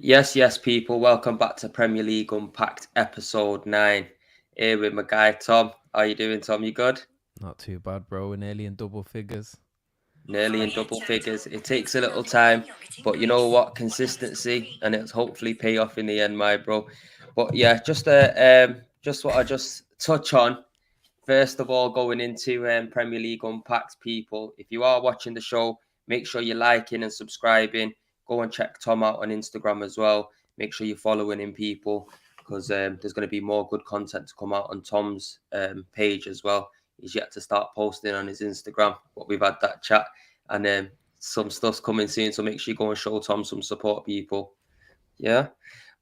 Yes, people. Welcome back to Premier League Unpacked episode 9. Here with my guy Tom. How you doing, Tom? You good? Not too bad, bro. We're nearly in double figures. Nearly in double figures. It takes a little time, but you know what? Consistency, and it'll hopefully pay off in the end, my bro. But yeah, just what I just touch on. First of all, going into Premier League Unpacked, people, if you are watching the show, make sure you're liking and subscribing. Go and check Tom out on Instagram as well. Make sure you're following him, people, because there's going to be more good content to come out on Tom's page as well. He's yet to start posting on his Instagram, but we've had that chat, and some stuff's coming soon. So make sure you go and show Tom some support, people. Yeah.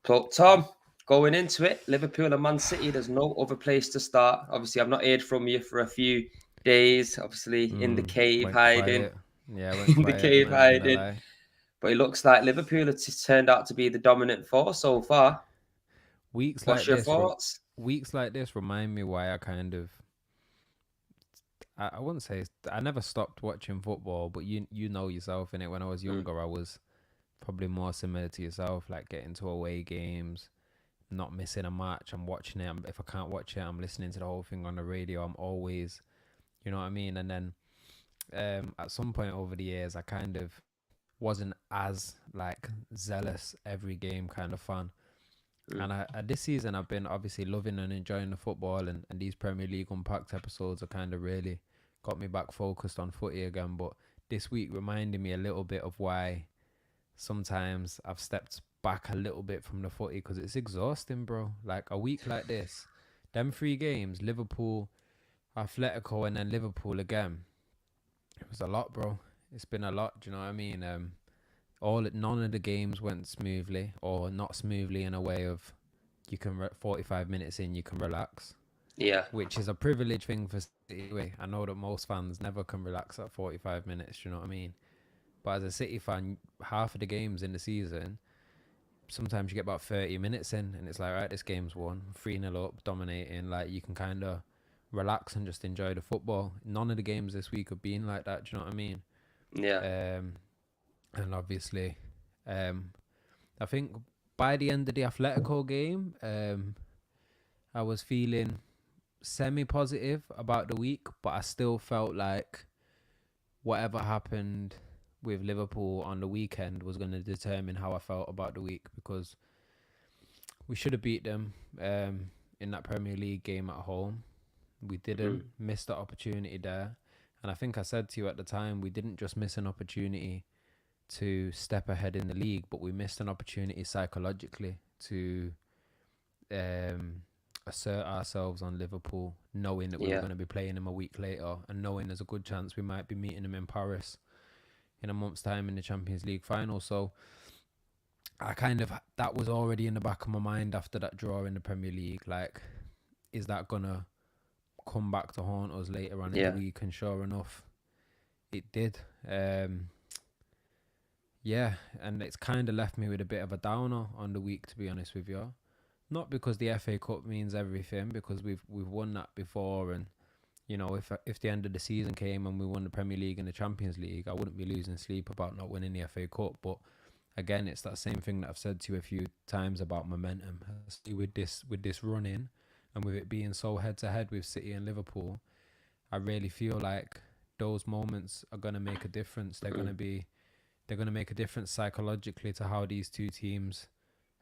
So, Tom, going into it, Liverpool and Man City, there's no other place to start. Obviously, I've not heard from you for a few days, obviously, in the cave Went hiding. quiet. Yeah, went In the quiet. I'm cave not even gonna hiding. lie. But it looks like Liverpool has turned out to be the dominant force so far. Weeks What's like your this, thoughts? weeks like this remind me why I kind of. I wouldn't say I never stopped watching football, but you know yourself in it. When I was Mm, younger, I was probably more similar to yourself, like getting to away games, not missing a match. I'm watching it. If I can't watch it, I'm listening to the whole thing on the radio. I'm always, you know what I mean. And then at some point over the years, I kind of wasn't as like zealous every game kind of fan. mm. And this season, I've been obviously loving and enjoying the football, and these Premier League Unpacked episodes are kind of really got me back focused on footy again. But this week reminded me a little bit of why sometimes I've stepped back a little bit from the footy because it's exhausting, bro. Like a week like this, them 3 games, Liverpool, Atletico, and then Liverpool again. It was a lot, bro. It's been a lot. Do you know what I mean? None of the games went smoothly, or not smoothly in a way of 45 minutes in you can relax, Yeah, which is a privilege thing for City. Anyway, I know that most fans never can relax at 45 minutes. Do you know what I mean? But as a City fan, half of the games in the season, sometimes you get about 30 minutes in, and it's like, right, this game's won, 3-0 up, dominating. Like you can kind of relax and just enjoy the football. None of the games this week have been like that. Do you know what I mean? yeah, Um, and obviously, um, I think by the end of the Atletico game, I was feeling semi-positive about the week, but I still felt like whatever happened with Liverpool on the weekend was going to determine how I felt about the week, because we should have beat them in that Premier League game at home. We didn't mm, miss the opportunity there. And I think I said to you at the time, we didn't just miss an opportunity to step ahead in the league, but we missed an opportunity psychologically to um, assert ourselves on Liverpool, knowing that we were yeah. going to be playing them a week later, and knowing there's a good chance we might be meeting them in Paris in a month's time in the Champions League final. So I kind of, that was already in the back of my mind after that draw in the Premier League. Like, is that gonna come back to haunt us later on in the Yeah. week? And sure enough, it did. Yeah, and it's kind of left me with a bit of a downer on the week, to be honest with you. Not because the FA Cup means everything, because we've won that before, and you know, if the end of the season came and we won the Premier League and the Champions League, I wouldn't be losing sleep about not winning the FA Cup. But again, it's that same thing that I've said to you a few times about momentum. With this run in, and with it being so head to head with City and Liverpool, I really feel like those moments are gonna make a difference. Mm. They're gonna make a difference psychologically to how these two teams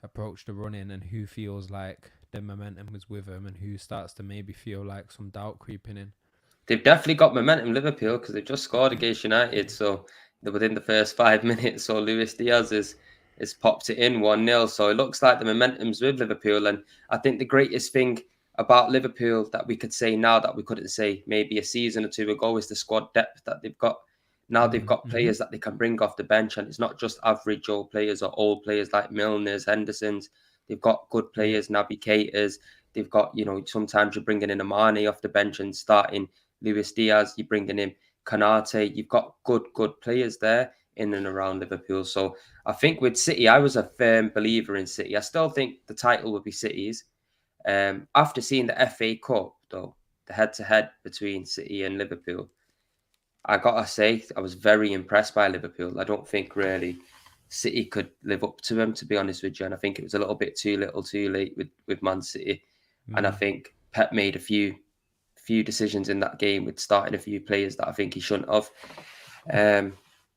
approach the run in, and who feels like the momentum is with them, and who starts to maybe feel like some doubt creeping in. They've definitely got momentum, Liverpool, because they've just scored against United. So they're within the first 5 minutes. So Luis Diaz is popped it in 1-0. So it looks like the momentum's with Liverpool. And I think the greatest thing about Liverpool that we could say now that we couldn't say maybe a season or two ago is the squad depth that they've got. Now they've got Mm-hmm. players that they can bring off the bench, and it's not just average old players or old players like Milner's, Henderson's. They've got good Yeah. players, navigators. They've got, sometimes you're bringing in Amani off the bench and starting Luis Diaz, you're bringing in Kanate. You've got good players there in and around Liverpool. So I think with City, I was a firm believer in City. I still think the title would be City's. After seeing the FA Cup, though, the head-to-head between City and Liverpool, I gotta say I was very impressed by Liverpool. I don't think really City could live up to him, to be honest with you. And I think it was a little bit too little too late with Man City. And I think Pep made a few decisions in that game with starting a few players that I think he shouldn't have.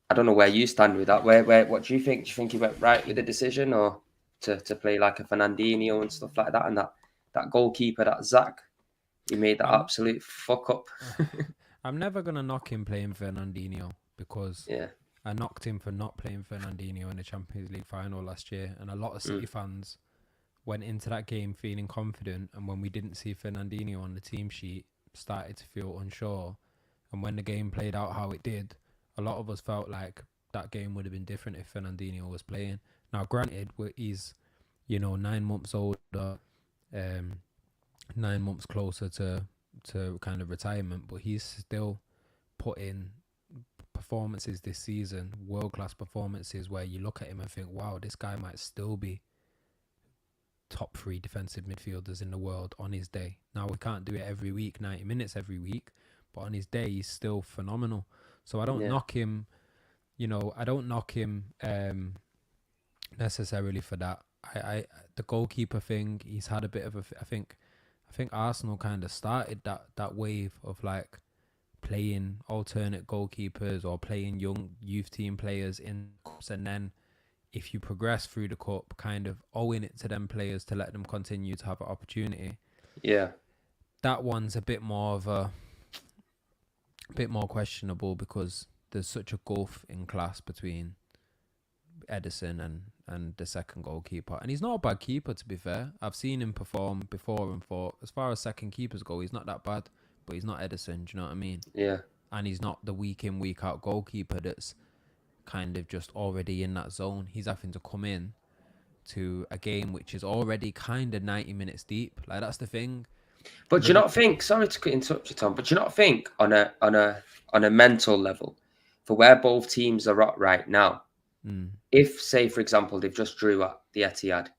I don't know where you stand with that. What do you think? Do you think he went right with the decision, or to play like a Fernandinho and stuff like that? And that goalkeeper, that Zach, he made that absolute fuck up. I'm never gonna knock him playing Fernandinho, because Yeah. I knocked him for not playing Fernandinho in the Champions League final last year, and a lot of City fans went into that game feeling confident, and when we didn't see Fernandinho on the team sheet, started to feel unsure. And when the game played out how it did, a lot of us felt like that game would have been different if Fernandinho was playing. Now, granted, he's 9 months older, 9 months closer to kind of retirement, but he's still put in performances this season, world-class performances, where you look at him and think, wow, this guy might still be top 3 defensive midfielders in the world on his day. Now, we can't do it every week, 90 minutes every week, but on his day, he's still phenomenal. So I don't knock him, I don't knock him necessarily for that. The goalkeeper thing, he's had a bit of I think Arsenal kind of started that wave of like playing alternate goalkeepers or playing young youth team players in cups, and then if you progress through the cup, kind of owing it to them players to let them continue to have an opportunity. Yeah. That one's a bit more questionable, because there's such a gulf in class between Ederson and the second goalkeeper. And he's not a bad keeper, to be fair. I've seen him perform before and thought, as far as second keepers go, he's not that bad, but he's not Ederson, do you know what I mean? Yeah. And he's not the week in, week out goalkeeper that's kind of just already in that zone. He's having to come in to a game which is already kind of 90 minutes deep. Like, that's the thing. But do you not think, sorry to interrupt you, Tom, but do you not think on a mental level, for where both teams are at right now, if, say, for example, they've just drew at the Etihad,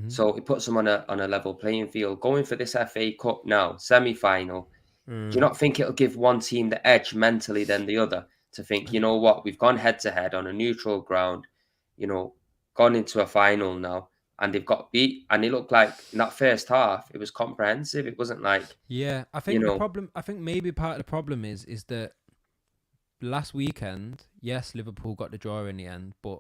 so it puts them on a level playing field, going for this FA Cup now, semi-final, do you not think it'll give one team the edge mentally than the other, to think, you know what, we've gone head-to-head on a neutral ground, gone into a final now, and they've got beat, and it looked like in that first half it was comprehensive. It wasn't like, I think the problem. I think maybe part of the problem is that last weekend, yes, Liverpool got the draw in the end, but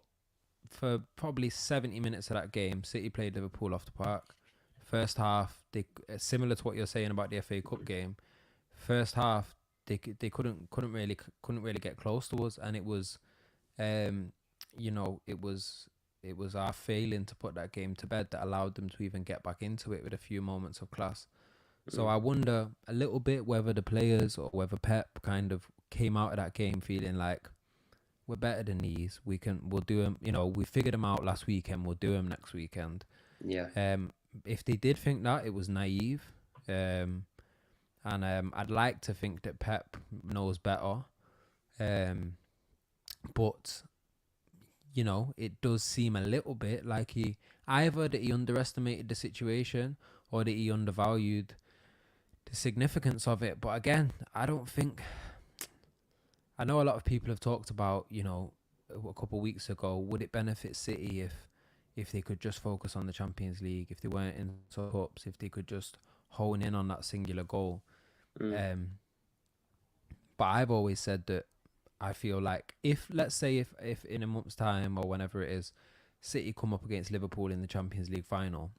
for probably 70 minutes of that game, City played Liverpool off the park. First half, they, similar to what you're saying about the FA Cup game. First half, they couldn't really get close to us, and it was, it was our failing to put that game to bed that allowed them to even get back into it with a few moments of class. So I wonder a little bit whether the players or whether Pep kind of came out of that game feeling like, we're better than these. We'll do them. We figured them out last weekend. We'll do them next weekend. yeah, If they did think that, it was naive. And I'd like to think that Pep knows better. But it does seem a little bit like either that he underestimated the situation or that he undervalued the significance of it. But again, I know a lot of people have talked about, a couple of weeks ago, would it benefit City if they could just focus on the Champions League, if they weren't in cups, if they could just hone in on that singular goal. But I've always said that I feel like let's say if in a month's time or whenever it is, City come up against Liverpool in the Champions League final,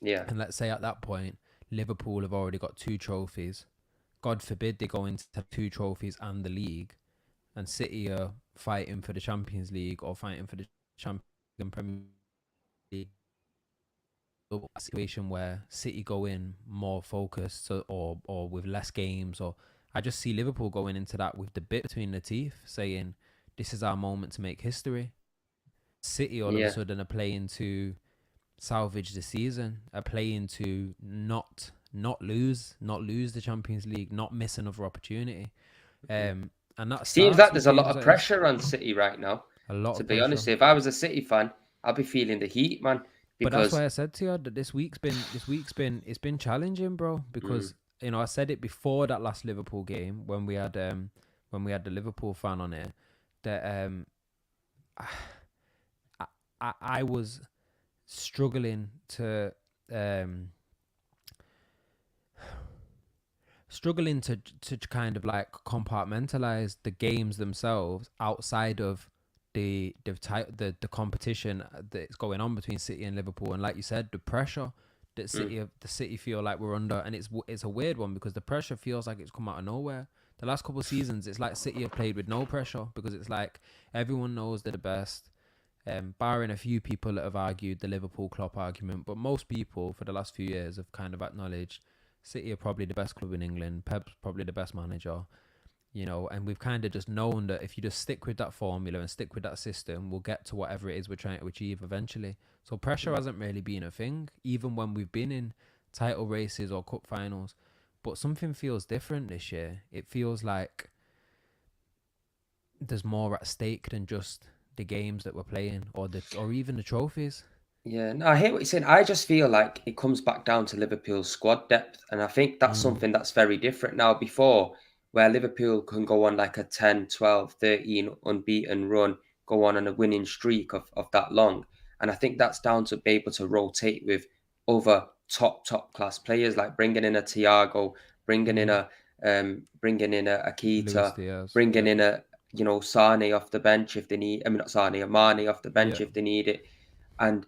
and let's say at that point Liverpool have already got 2 trophies. God forbid they go into 2 trophies and the league, and City are fighting for the Champions League or fighting for the Champions Premier League. A situation where City go in more focused or with less games, or I just see Liverpool going into that with the bit between the teeth, saying this is our moment to make history. City all of a sudden are playing to salvage the season, are playing to not lose the Champions League, not miss another opportunity. And that seems like there's a lot of pressure on City right now. To be honest, if I was a City fan, I'd be feeling the heat, man. But that's why I said to you that this week's been challenging, bro. Because I said it before that last Liverpool game when we had the Liverpool fan on it, that I was struggling to kind of like compartmentalize the games themselves outside of the competition that's going on between City and Liverpool. And like you said, the pressure that the City feel like we're under, and it's a weird one because the pressure feels like it's come out of nowhere. The last couple of seasons, it's like City have played with no pressure because it's like everyone knows they're the best. Barring a few people that have argued the Liverpool Klopp argument, but most people for the last few years have kind of acknowledged City are probably the best club in England. Pep's probably the best manager, and we've kind of just known that if you just stick with that formula and stick with that system, we'll get to whatever it is we're trying to achieve eventually. So pressure hasn't really been a thing, even when we've been in title races or cup finals. But something feels different this year. It feels like there's more at stake than just the games that we're playing or even the trophies. Yeah, no, I hear what you're saying. I just feel like it comes back down to Liverpool's squad depth. And I think that's something that's very different now. Before, where Liverpool can go on like a 10, 12, 13 unbeaten run, go on a winning streak of that long. And I think that's down to be able to rotate with other top class players, like bringing in a Thiago, bringing in a Luis Akita, Diaz. bringing in a Sane off the bench if they need. I mean, not Sane, a Mane off the bench if they need it, and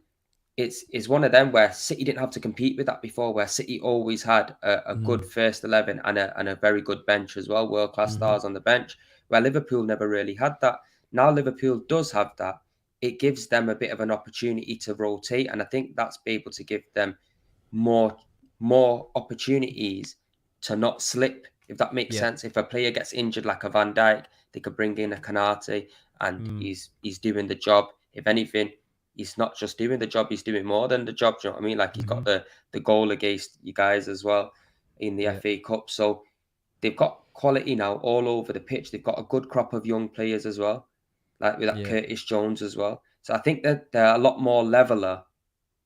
it's one of them where City didn't have to compete with that before, where City always had a good first 11 and a very good bench as well, world-class stars on the bench, where Liverpool never really had that. Now Liverpool does have that. It gives them a bit of an opportunity to rotate, and I think that's be able to give them more opportunities to not slip, if that makes sense. If a player gets injured like a Van Dijk, they could bring in a Kanate and he's doing the job. If anything, he's not just doing the job, he's doing more than the job. Do you know what I mean? Like he got the goal against you guys as well in the FA Cup. So they've got quality now all over the pitch. They've got a good crop of young players as well, like with that Curtis Jones as well. So I think that they're a lot more leveler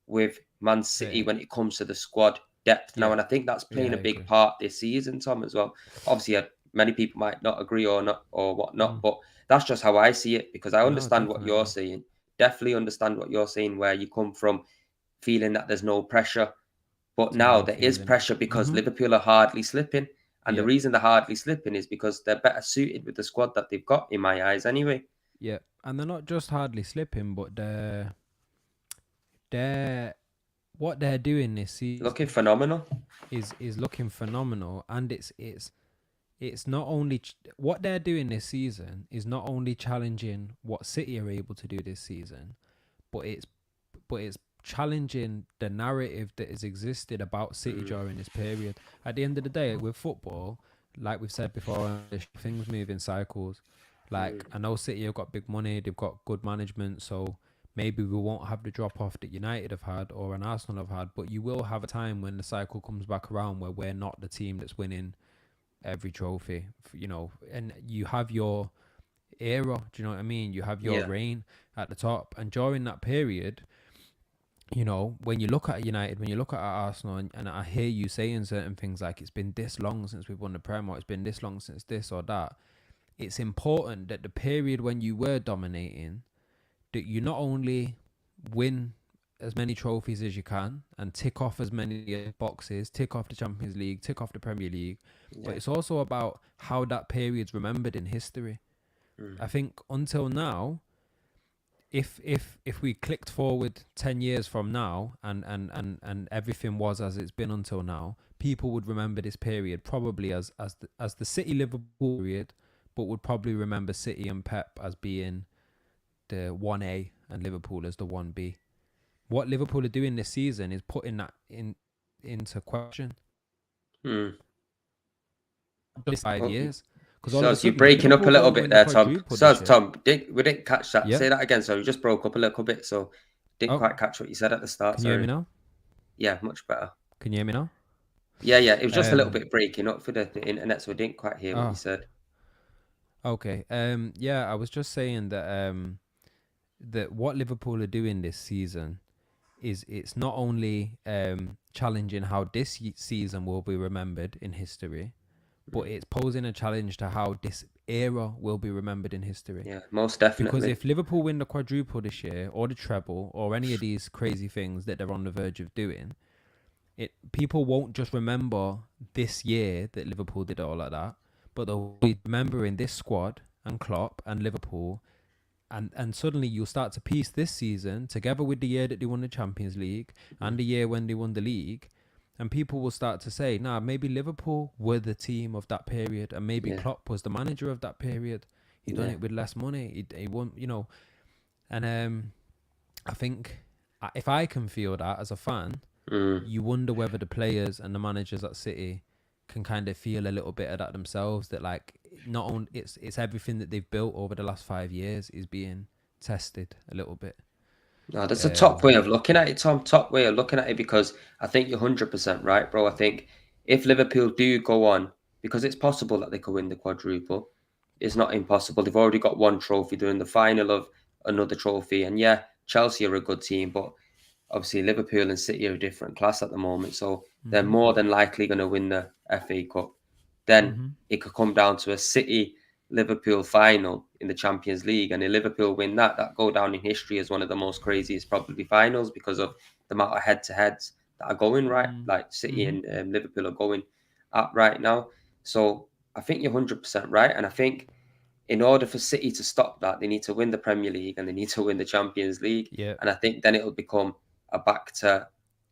with Man City when it comes to the squad depth now. And I think that's playing a big part this season, Tom, as well. Obviously, many people might not agree or not or whatnot, but that's just how I see it, because I understand what you're saying. Definitely understand what you're saying, where you come from feeling that there's no pressure. But now there is pressure because Liverpool are hardly slipping. And the reason they're hardly slipping is because they're better suited with the squad that they've got, in my eyes, anyway. Yeah, and they're not just hardly slipping, but what they're doing this season looking phenomenal. Is looking phenomenal, and it's not only what they're doing this season is not only challenging what City are able to do this season, but it's challenging the narrative that has existed about City during this period. At the end of the day, with football, like we've said before, things move in cycles. Like I know City have got big money, they've got good management, so maybe we won't have the drop off that United have had or an Arsenal have had, but you will have a time when the cycle comes back around where we're not the team that's winning every trophy, and you have your era. Do you know what I mean? You have your reign at the top, and during that period, when you look at United, when you look at Arsenal, and I hear you saying certain things like it's been this long since we've won the Prem, or it's been this long since this or that. It's important that the period when you were dominating, that you not only win as many trophies as you can and tick off as many boxes, tick off the Champions League, tick off the Premier League, but it's also about how that period's remembered in history. I think until now, if we clicked forward 10 years from now and everything was as it's been until now, people would remember this period probably as the City Liverpool period, but would probably remember City and Pep as being the 1A and Liverpool as the 1B. What Liverpool are doing this season is putting that into question. Just 5 years. So you're breaking up a little bit there, Tom. So Tom, we didn't catch that. Say that again. So you just broke up a little bit. So didn't quite catch what you said at the start. Can you hear me now? Yeah, much better. Can you hear me now? Yeah. It was just a little bit breaking up for the internet, so we didn't quite hear what you said. Okay. I was just saying that that what Liverpool are doing this season is it's not only challenging how this season will be remembered in history, but it's posing a challenge to how this era will be remembered in history. Yeah, most Because definitely. if Liverpool win the quadruple this year, or the treble, or any of these crazy things that they're on the verge of doing, people won't just remember this year that Liverpool did all like that, but they'll be remembering this squad and Klopp and Liverpool, and suddenly you'll start to piece this season together with the year that they won the Champions League and the year when they won the league, and people will start to say, nah, maybe Liverpool were the team of that period, and maybe Yeah, Klopp was the manager of that period. He done yeah, it with less money. He won, and I think if I can feel that as a fan, you wonder whether the players and the managers at City can kind of feel a little bit of that themselves. That like not only it's everything that they've built over the last 5 years is being tested a little bit. No, that's a top Um, way of looking at it, Tom. Top way of looking at it, because I think you're 100% right, bro. I think if Liverpool do go on, because it's possible that they could win the quadruple, it's not impossible. They've already got one trophy. They're in the final of another trophy. And yeah, Chelsea are a good team, but obviously Liverpool and City are a different class at the moment. So they're mhm, more than likely going to win the FA Cup. Then mhm, it could come down to a City Liverpool final in the Champions League, and if Liverpool win that go down in history as one of the most craziest probably finals because of the amount of head-to-heads that are going right, mm, like City mhm. and Liverpool are going at right now. So I think you're 100% right, and I think in order for City to stop that, they need to win the Premier League and they need to win the Champions League, Yeah, and I think then it'll become a back to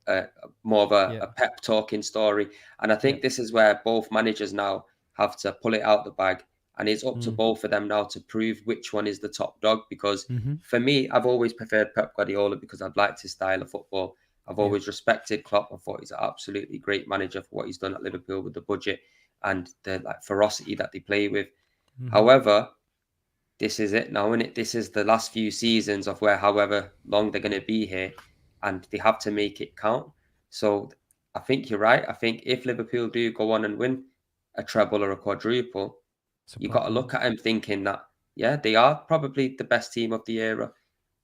uh, more of a, yeah, a pep talking story. And I yeah, think this is where both managers now have to pull it out the bag. And it's up to mm, both of them now to prove which one is the top dog. Because mhm, for me, I've always preferred Pep Guardiola because I've liked his style of football. I've yeah, always respected Klopp. I thought he's an absolutely great manager for what he's done at Liverpool with the budget and the like ferocity that they play with. mhm. However, this is it now, and this is the last few seasons of where however long they're going to be here, and they have to make it count. So I think you're right. I think if Liverpool do go on and win a treble or a quadruple, It's a you got to problem. look at them thinking that yeah, they are probably the best team of the era,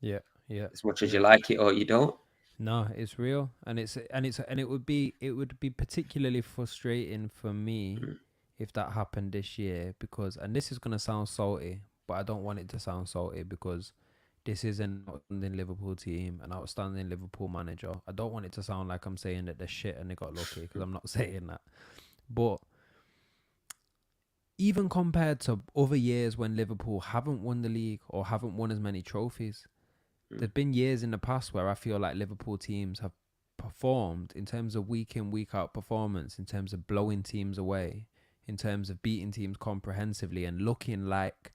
Yeah, yeah, as much as you yeah. like it or you don't. No, it's real, and it would be particularly frustrating for me Mm, if that happened this year, because, and this is gonna sound salty, but I don't want it to sound salty because this is an outstanding Liverpool team, an outstanding Liverpool manager. I don't want it to sound like I'm saying that they're shit and they got lucky, because I'm not saying that. But even compared to other years when Liverpool haven't won the league or haven't won as many trophies, mm, there's been years in the past where I feel like Liverpool teams have performed in terms of week in, week out performance, in terms of blowing teams away, in terms of beating teams comprehensively and looking like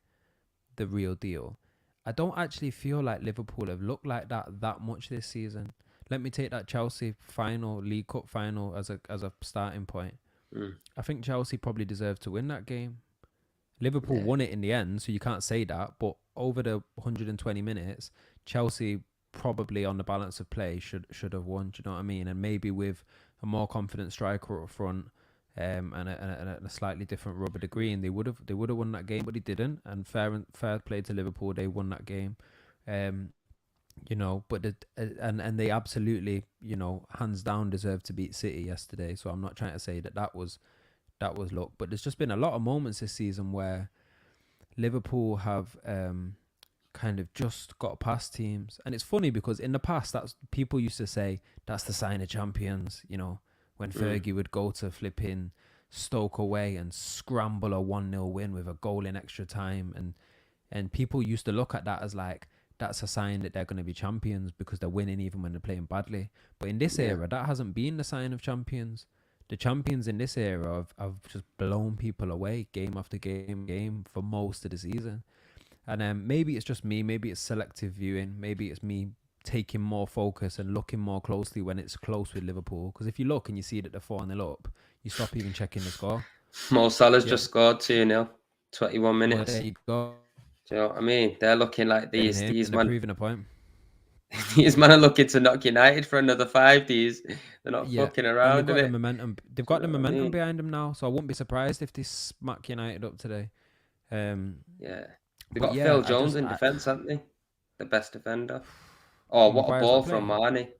the real deal. I don't actually feel like Liverpool have looked like that much this season. Let me take that Chelsea final, League Cup final, as a starting point. mm. I think Chelsea probably deserved to win that game. Liverpool Yeah, won it in the end, so you can't say that. But over the 120 minutes, Chelsea probably on the balance of play should have won. Do you know what I mean? And maybe with a more confident striker up front, and a slightly different rubber to green, they would have won that game, but they didn't. And fair play to Liverpool, they won that game. Um, but and they absolutely, hands down deserved to beat City yesterday. So I'm not trying to say that was luck, but there's just been a lot of moments this season where Liverpool have kind of just got past teams. And it's funny because in the past, that's people used to say that's the sign of champions. When mm. Fergie would go to flipping Stoke away and scramble a 1-0 win with a goal in extra time, and people used to look at that as like that's a sign that they're going to be champions because they're winning even when they're playing badly. But in this Yeah, era, that hasn't been the sign of champions. The champions in this era have just blown people away game after game for most of the season. And maybe it's just me, maybe it's selective viewing, maybe it's me taking more focus and looking more closely when it's close with Liverpool. Because if you look and you see that they're 4-0 up, you stop even checking the score. Mo Salah's Yeah. just scored 2-0, 21 Well, minutes. there you go. Do you know what I mean? They're looking like And these him, these and they're man. proving a point. These men are looking to knock United for another five. They're not Yeah. fucking And they've around, got the innit? momentum. They've Do you got know the what I momentum mean? behind them now, so I wouldn't be surprised if they smack United up today. Um, Yeah. They but got yeah, Phil I Jones just, in defence, haven't they? The best defender. Oh, what a Maguire's not ball from playing. Marnie.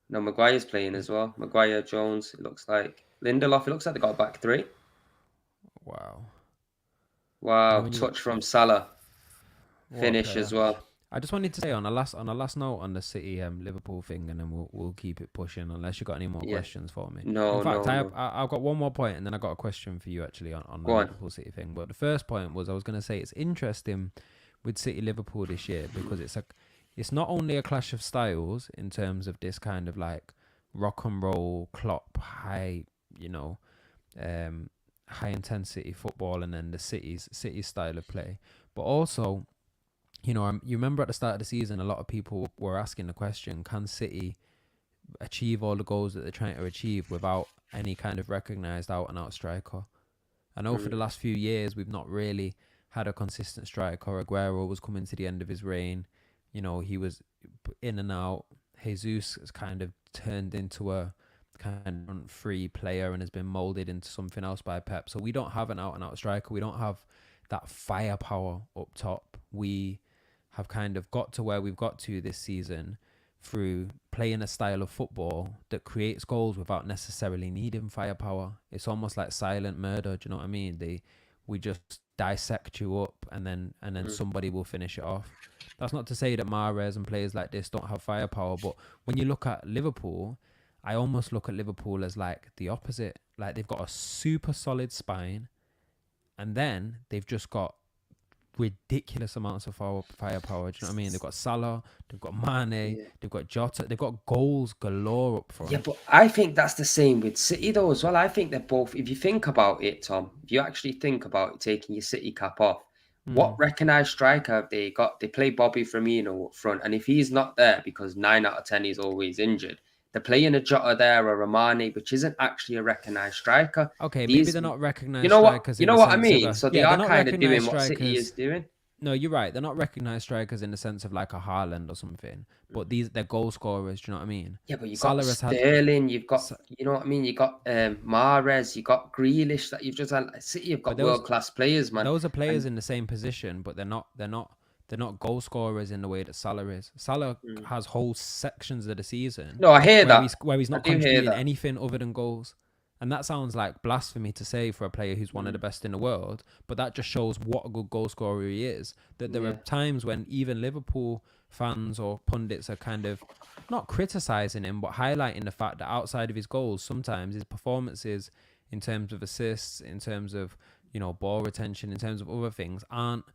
No, Maguire's playing Is as well. Maguire, Jones, it looks like. Lindelof, it looks like they got a back three. wow. Wow, when you touch from Salah, what a finish player. as well. I just wanted to say on a last note on the City Liverpool thing, and then we'll keep it pushing unless you got any more Yeah. questions for me. In No, fact, no, no. I've got one more point, and then I got a question for you actually on the Go on. Liverpool City thing. But the first point was I was going to say it's interesting with City Liverpool this year because it's not only a clash of styles in terms of this kind of like rock and roll Klopp high, you know, high intensity football, and then the City's style of play, but also, you know, you remember at the start of the season, a lot of people were asking the question: can City achieve all the goals that they're trying to achieve without any kind of recognised out and out striker? I know for the last few years we've not really had a consistent striker. Aguero was coming to the end of his reign. You know, he was in and out. Jesus has kind of turned into a kind of free player and has been moulded into something else by Pep. So we don't have an out and out striker. We don't have that firepower up top. We have kind of got to where we've got to this season through playing a style of football that creates goals without necessarily needing firepower. It's almost like silent murder. Do you know what I mean? We just dissect you up, and then somebody will finish it off. That's not to say that Mahrez and players like this don't have firepower, but when you look at Liverpool, I almost look at Liverpool as like the opposite. Like they've got a super solid spine, and then they've just got ridiculous amounts of firepower. Do you know what I mean? They've got Salah, they've got Mane, they've got Jota, they've got goals galore up front. Yeah, but I think that's the same with City though as well. I think they're both, if you think about it, Tom, if you actually think about it, taking your City cap off, what recognised striker have they got? They play Bobby Firmino up front, and if he's not there because 9 out of 10 he's always injured, they're playing a Jota there or a Mane, which isn't actually a recognised striker. Okay, maybe they're not recognised strikers. You know what I mean? Of so they are kind of doing what City is doing. No, you're right. They're not recognised strikers in the sense of like a Haaland or something, but they're goal scorers. Do you know what I mean? Yeah, but you've got Sterling, you've got, you know what I mean? You've got Mahrez, you've got Grealish that you've just had. City have got world-class players, man. Those are players in the same position, but they're not goal scorers in the way that Salah is. Salah has whole sections of the season. No, I hear that. Where he's not contributing anything other than goals. And that sounds like blasphemy to say for a player who's one of the best in the world, but that just shows what a good goal scorer he is. That there are times when even Liverpool fans or pundits are kind of not criticising him, but highlighting the fact that outside of his goals, sometimes his performances in terms of assists, in terms of, you know, ball retention, in terms of other things, aren't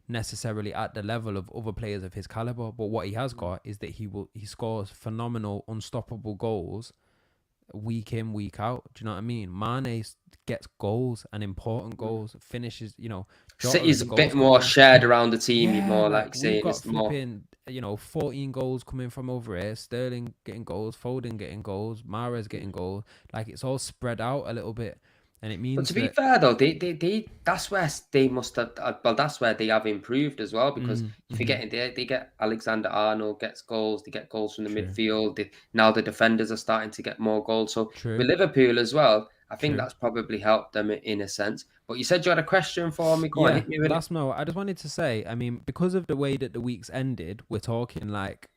necessarily at the level of other players of his caliber. But what he has got is that he scores phenomenal, unstoppable goals week in, week out. Do you know what I mean? Mane gets goals and important goals, finishes, you know. City's a bit more shared around the team. You're more like saying it's flipping, you know, 14 goals coming from over here. Sterling getting goals, Foden getting goals, Mahrez getting goals. Like it's all spread out a little bit. And it means, but to be fair though, they that's where they must have. Well, that's where they have improved as well. Because if you're getting they get Alexander Arnold gets goals, they get goals from the midfield. Now the defenders are starting to get more goals. So with Liverpool as well, I think that's probably helped them in a sense. But you said you had a question for me. Go on, hit me with it. No, I just wanted to say, I mean, because of the way that the week's ended, we're talking like,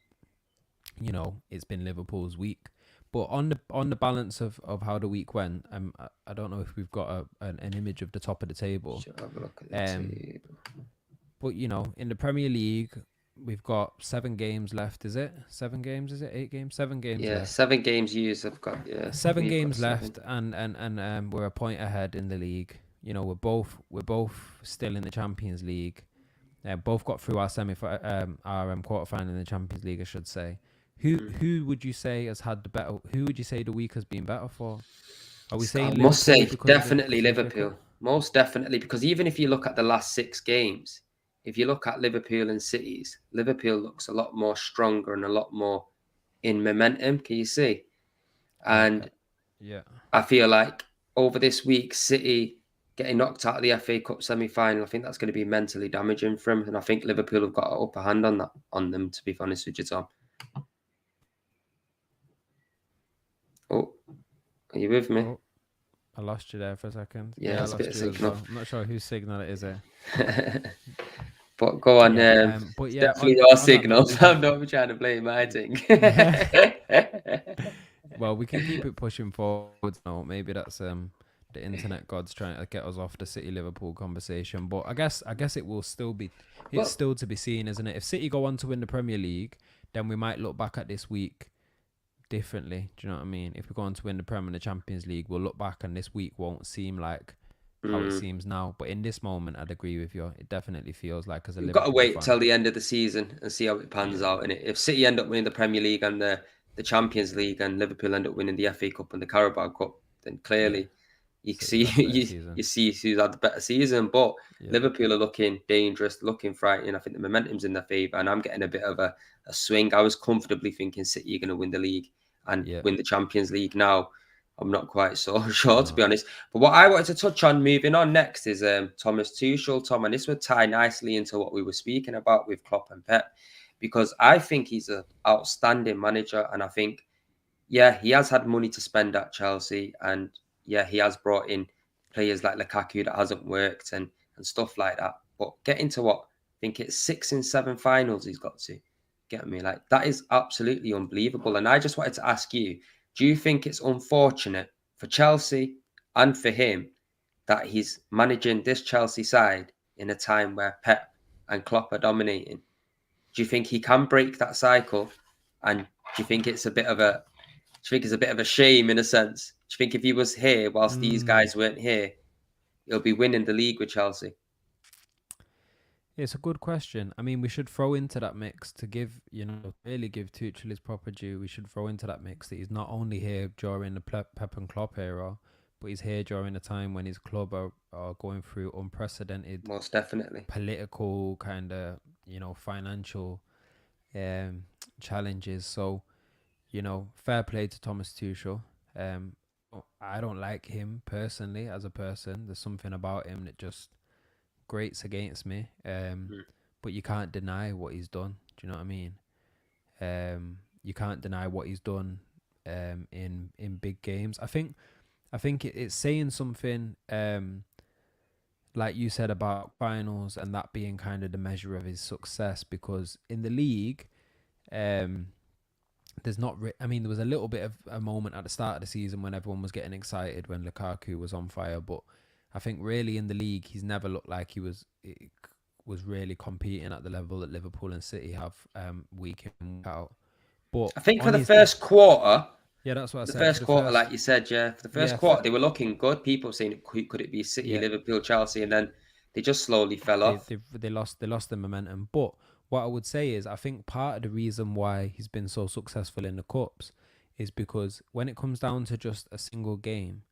you know, it's been Liverpool's week. But on the balance of how the week went, I don't know if we've got an image of the top of the table. Should have a look at the table. But you know, in the Premier League, we've got 7 games left. Is it 7 games? Is it 8 games? 7 games. Yeah, left. 7 games. You've got 7 games left, and we're a point ahead in the league. You know, we're both still in the Champions League. Both got through our quarterfinal in the Champions League, I should say. Who would you say has had the better? Who would you say the week has been better for? Are we saying? I must say definitely Liverpool. Most definitely, because even if you look at the last 6 games, if you look at Liverpool and City's, Liverpool looks a lot more stronger and a lot more in momentum. Can you see? And I feel like over this week, City getting knocked out of the FA Cup semi-final, I think that's going to be mentally damaging for them. And I think Liverpool have got an upper hand on them. To be honest with you, Tom. Oh, are you with me? Oh, I lost you there for a second. Yeah, it's a bit of signal. Well. I'm not sure whose signal it is there. But go on. But yeah, definitely your signal. I'm not trying to blame my thing. Well, we can keep it pushing forward now. Maybe that's the the internet gods trying to get us off the City Liverpool conversation. But I guess it will still be, it's still to be seen, isn't it? If City go on to win the Premier League, then we might look back at this week differently. Do you know what I mean? If we go on to win the Premier and the Champions League, we'll look back and this week won't seem like how it seems now. But in this moment, I'd agree with you. It definitely feels like as a Liverpool You've got to wait fan, till the end of the season and see how it pans out. And if City end up winning the Premier League and the Champions League, and Liverpool end up winning the FA Cup and the Carabao Cup, then clearly you see who's had the better season. But Liverpool are looking dangerous, looking frightening. I think the momentum's in their favour, and I'm getting a bit of a swing. I was comfortably thinking City are going to win the league and win the Champions League. Now I'm not quite so sure, to be honest. But what I wanted to touch on moving on next is Thomas Tuchel, Tom, and this would tie nicely into what we were speaking about with Klopp and Pep, because I think he's an outstanding manager, and I think, he has had money to spend at Chelsea, and he has brought in players like Lukaku that hasn't worked and stuff like that. But getting to what, I think it's 6 and 7 finals he's got to. Get me? Like, that is absolutely unbelievable. And I just wanted to ask you, do you think it's unfortunate for Chelsea and for him that he's managing this Chelsea side in a time where Pep and Klopp are dominating? Do you think he can break that cycle? And do you think it's a bit of a shame in a sense? Do you think if he was here whilst these guys weren't here, he'll be winning the league with Chelsea? It's a good question. I mean, we should throw into that mix to give, really give Tuchel his proper due. We should throw into that mix that he's not only here during the Pep and Klopp era, but he's here during a time when his club are going through unprecedented, most definitely, political kind of, financial challenges. So, fair play to Thomas Tuchel. I don't like him personally as a person. There's something about him that just grates against me. But you can't deny what he's done. Do you know what I mean? You can't deny what he's done in big games. I think it's saying something like you said about finals and that being kind of the measure of his success, because in the league, there's not. There was a little bit of a moment at the start of the season when everyone was getting excited when Lukaku was on fire, but I think really in the league he's never looked like he was really competing at the level that Liverpool and City have week in, week out. But I think for the first quarter, that's what I said. The first quarter, like you said, for the first quarter they were looking good. People saying, could it be City, Liverpool, Chelsea, and then they just slowly fell off. They lost the momentum. But what I would say is, I think part of the reason why he's been so successful in the cups is because when it comes down to just a single game,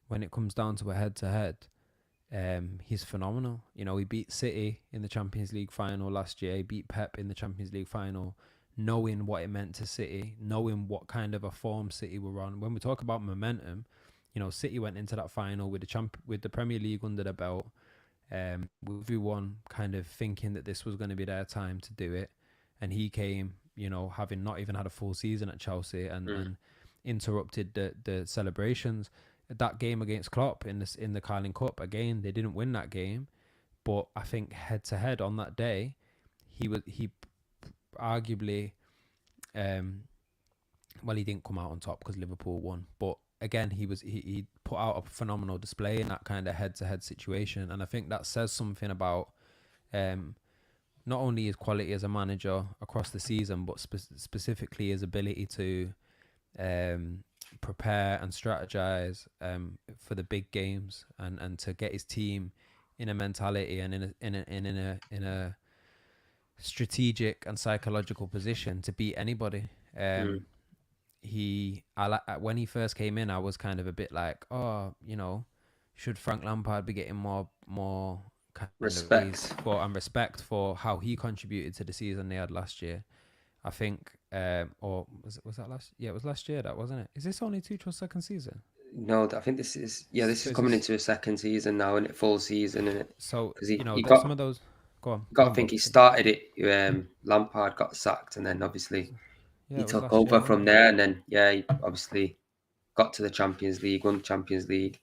when it comes down to a head-to-head, he's phenomenal. He beat City in the Champions League final last year. He beat Pep in the Champions League final, knowing what it meant to City, knowing what kind of a form City were on. When we talk about momentum, City went into that final with the Premier League under the belt, with everyone kind of thinking that this was going to be their time to do it, and he came, having not even had a full season at Chelsea, and interrupted the celebrations. That game against Klopp in the Carling Cup, again, they didn't win that game, but I think head to head on that day, he arguably, he didn't come out on top because Liverpool won, but again, he put out a phenomenal display in that kind of head to head situation, and I think that says something about not only his quality as a manager across the season, but specifically his ability to prepare and strategize for the big games, and to get his team in a mentality and in a strategic and psychological position to beat anybody. When he first came in, I was kind of a bit like, should Frank Lampard be getting more kind respect of respect for how he contributed to the season they had last year? I think, or was that last? Yeah, it was last year. That wasn't it. Is this only Tuchel's second season? No, I think this is coming into a second season now, and full season, and so because he got some of those. Go on. I think he started it. Lampard got sacked, and then obviously he took over from there, and then he obviously got to the Champions League, won the Champions League,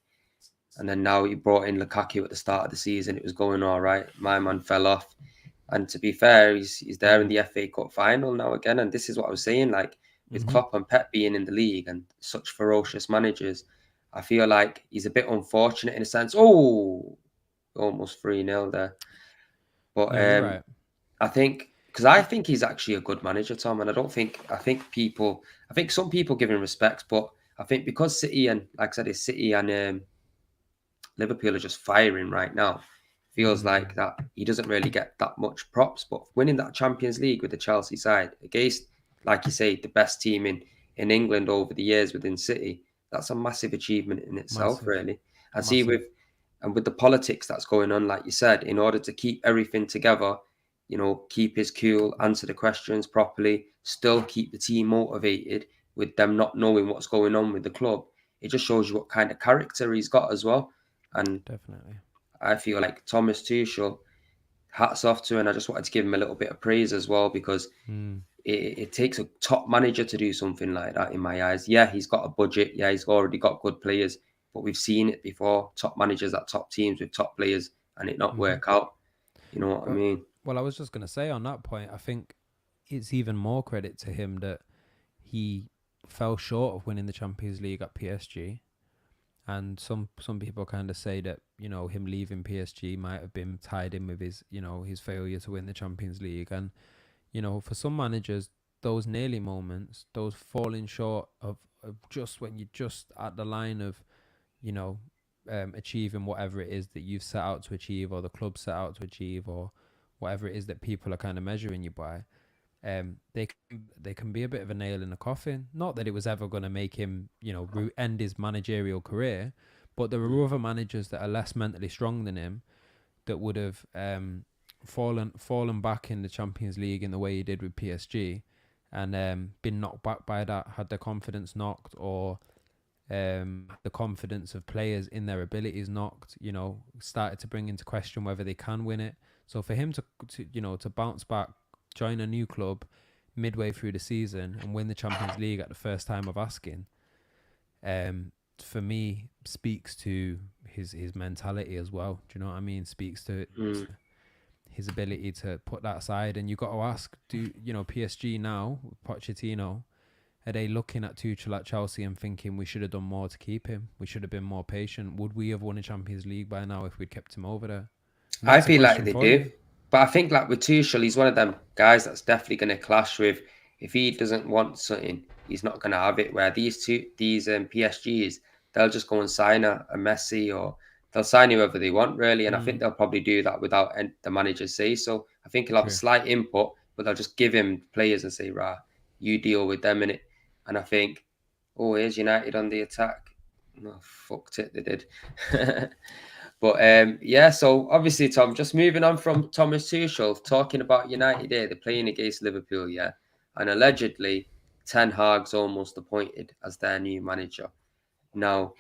and then now he brought in Lukaku at the start of the season. It was going all right. My man fell off. And to be fair, he's there in the FA Cup final now again. And this is what I was saying, like with Klopp and Pep being in the league and such ferocious managers, I feel like he's a bit unfortunate in a sense. Oh, almost 3-0 there. But Yeah, you're right. I think because I think he's actually a good manager, Tom, and I think some people give him respect, but I think because City and like I said, it's City and Liverpool are just firing right now. Feels like that he doesn't really get that much props, but winning that Champions League with the Chelsea side against, like you say, the best team in England over the years within City, that's a massive achievement in itself, Massive, really. And see massive. with the politics that's going on, like you said, in order to keep everything together, keep his cool, answer the questions properly, still keep the team motivated with them not knowing what's going on with the club. It just shows you what kind of character he's got as well. And Definitely. I feel like Thomas Tuchel, hats off to, and I just wanted to give him a little bit of praise as well because Mm. it takes a top manager to do something like that in my eyes. Yeah, he's got a budget. Yeah, he's already got good players, but we've seen it before. Top managers at top teams with top players and it not Mm-hmm. work out. You know what I Well, mean? well, I was just gonna say on that point, I think it's even more credit to him that he fell short of winning the Champions League at PSG. And some people kind of say that him leaving PSG might have been tied in with his his failure to win the Champions League. And for some managers, those nearly moments, those falling short of just when you're just at the line of you know achieving whatever it is that you've set out to achieve, or the club set out to achieve, or whatever it is that people are kind of measuring you by, they can be a bit of a nail in the coffin. Not that it was ever going to make him, end his managerial career, but there are other managers that are less mentally strong than him that would have fallen back in the Champions League in the way he did with PSG, and been knocked back by that, had their confidence knocked, or the confidence of players in their abilities knocked. Started to bring into question whether they can win it. So for him to bounce back, join a new club midway through the season and win the Champions League at the first time of asking, for me speaks to his mentality as well. Do you know what I mean? Speaks to his ability to put that aside. And you got to ask, do PSG now, Pochettino, are they looking at Tuchel at Chelsea and thinking we should have done more to keep him? We should have been more patient. Would we have won a Champions League by now if we'd kept him over there? And I that's a feel like question they for you. do. But I think like with Tuchel, he's one of them guys that's definitely going to clash with. If he doesn't want something, he's not going to have it. Where these PSGs, they'll just go and sign a Messi, or they'll sign whoever they want really. And I think they'll probably do that without the manager say so. I think he'll have a True. slight input, but they'll just give him players and say, "Right, you deal with them in it." And I think, oh, here's United on the attack. No, fucked it, they did. But yeah, so obviously, Tom, just moving on from Thomas Tuchel, talking about United here, they're playing against Liverpool, yeah, and allegedly Ten Hag's almost appointed as their new manager. Now,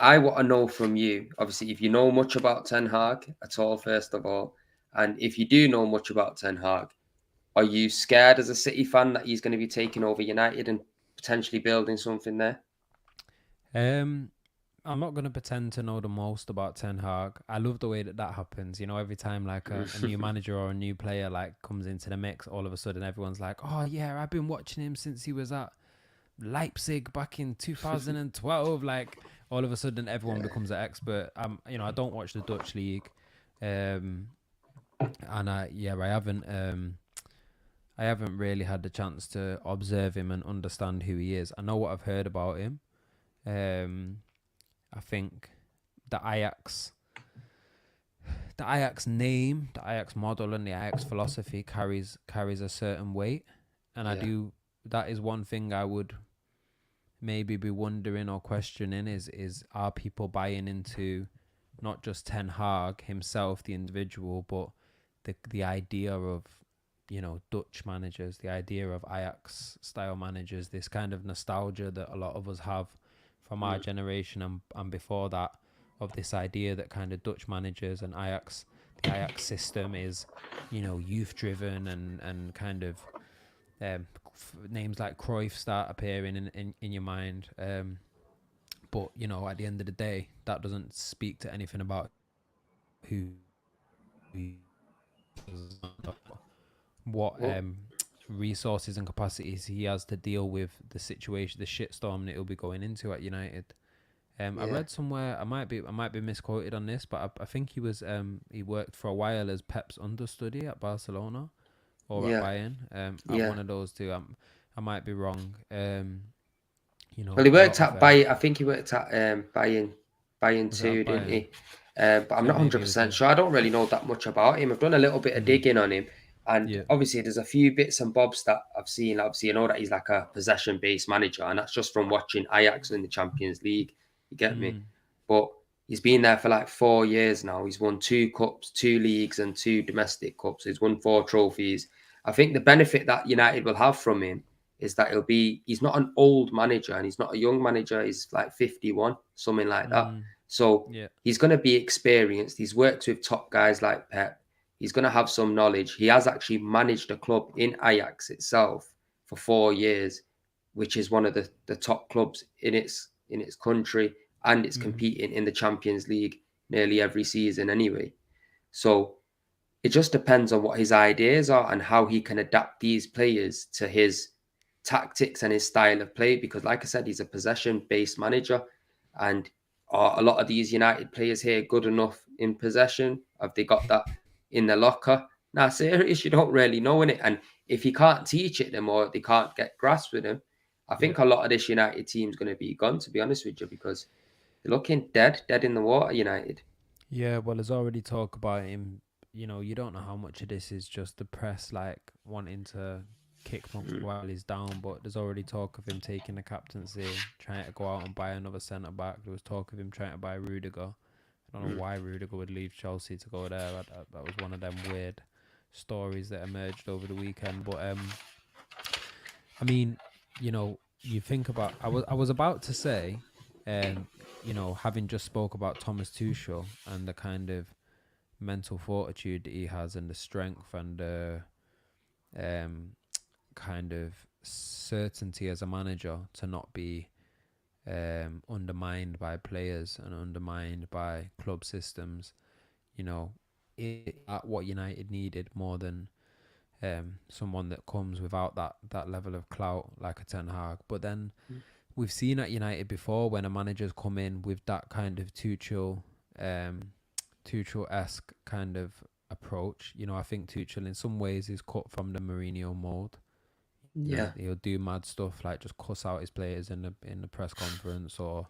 I want to know from you, obviously, if you know much about Ten Hag at all, first of all, and if you do know much about Ten Hag, are you scared as a City fan that he's going to be taking over United and potentially building something there? I'm not going to pretend to know the most about Ten Hag. I love the way that happens. Every time like a new manager or a new player like comes into the mix, all of a sudden everyone's like, oh yeah, I've been watching him since he was at Leipzig back in 2012. Like all of a sudden everyone becomes an expert. I don't watch the Dutch league. And I haven't really had the chance to observe him and understand who he is. I know what I've heard about him. I think the Ajax name, the Ajax model, and the Ajax philosophy carries a certain weight, and that is one thing I would maybe be wondering or questioning is are people buying into not just Ten Hag himself, the individual, but the idea of Dutch managers, the idea of Ajax style managers, this kind of nostalgia that a lot of us have from our generation and before that, of this idea that kind of Dutch managers and the Ajax system is, youth driven and kind of names like Cruyff start appearing in your mind. But, at the end of the day, that doesn't speak to anything about who what Well, resources and capacities he has to deal with the situation, the shitstorm that he'll be going into at United. I Yeah, read somewhere, I might be misquoted on this, but I think he worked for a while as Pep's understudy at Barcelona or at yeah, Bayern. At yeah. one of those two. I might be wrong. Well, he A lot worked of at Bayern. I think he worked at Bayern was it at too, didn't Bayern? he? But I'm So not maybe it was 100% there. sure. I don't really know that much about him. I've done a little bit of Mm, digging on him, and yeah. obviously there's a few bits and bobs that I've seen. Obviously, I know that he's like a possession-based manager, and that's just from watching Ajax in the Champions League. You get me? Mm, But he's been there for like 4 years now. He's won 2 cups, 2 leagues, and 2 domestic cups. He's won 4 trophies. I think the benefit that United will have from him is that he's not an old manager and he's not a young manager. He's like 51, something like that. mm, So yeah. he's going to be experienced. He's worked with top guys like Pep. He's going to have some knowledge. He has actually managed a club in Ajax itself for 4 years, which is one of the top clubs in its country, and it's Mm, competing in the Champions League nearly every season anyway. So it just depends on what his ideas are and how he can adapt these players to his tactics and his style of play. Because, like I said, he's a possession-based manager, and are a lot of these United players here good enough in possession? Have they got that in the locker? Nah, serious, you don't really know in it. And if you can't teach it them or they can't get grasp with them, I yeah. think a lot of this United team's going to be gone. To be honest with you, because they're looking dead in the water. United. Yeah, well, there's already talk about him. You don't know how much of this is just the press like wanting to kick him Mm, while he's down, but there's already talk of him taking the captaincy, trying to go out and buy another centre back. There was talk of him trying to buy Rudiger. I don't know mm, why Rudiger would leave Chelsea to go there. That was one of them weird stories that emerged over the weekend. But I mean, you think about. I was about to say, having just spoke about Thomas Tuchel and the kind of mental fortitude that he has and the strength and the um, kind of certainty as a manager to not be undermined by players and undermined by club systems. At what United needed more than someone that comes without that level of clout like a Ten Hag. But then mm. we've seen at United before when a manager's come in with that kind of Tuchel-esque kind of approach. I think Tuchel in some ways is cut from the Mourinho mold. Yeah, He'll do mad stuff like just cuss out his players in the press conference, or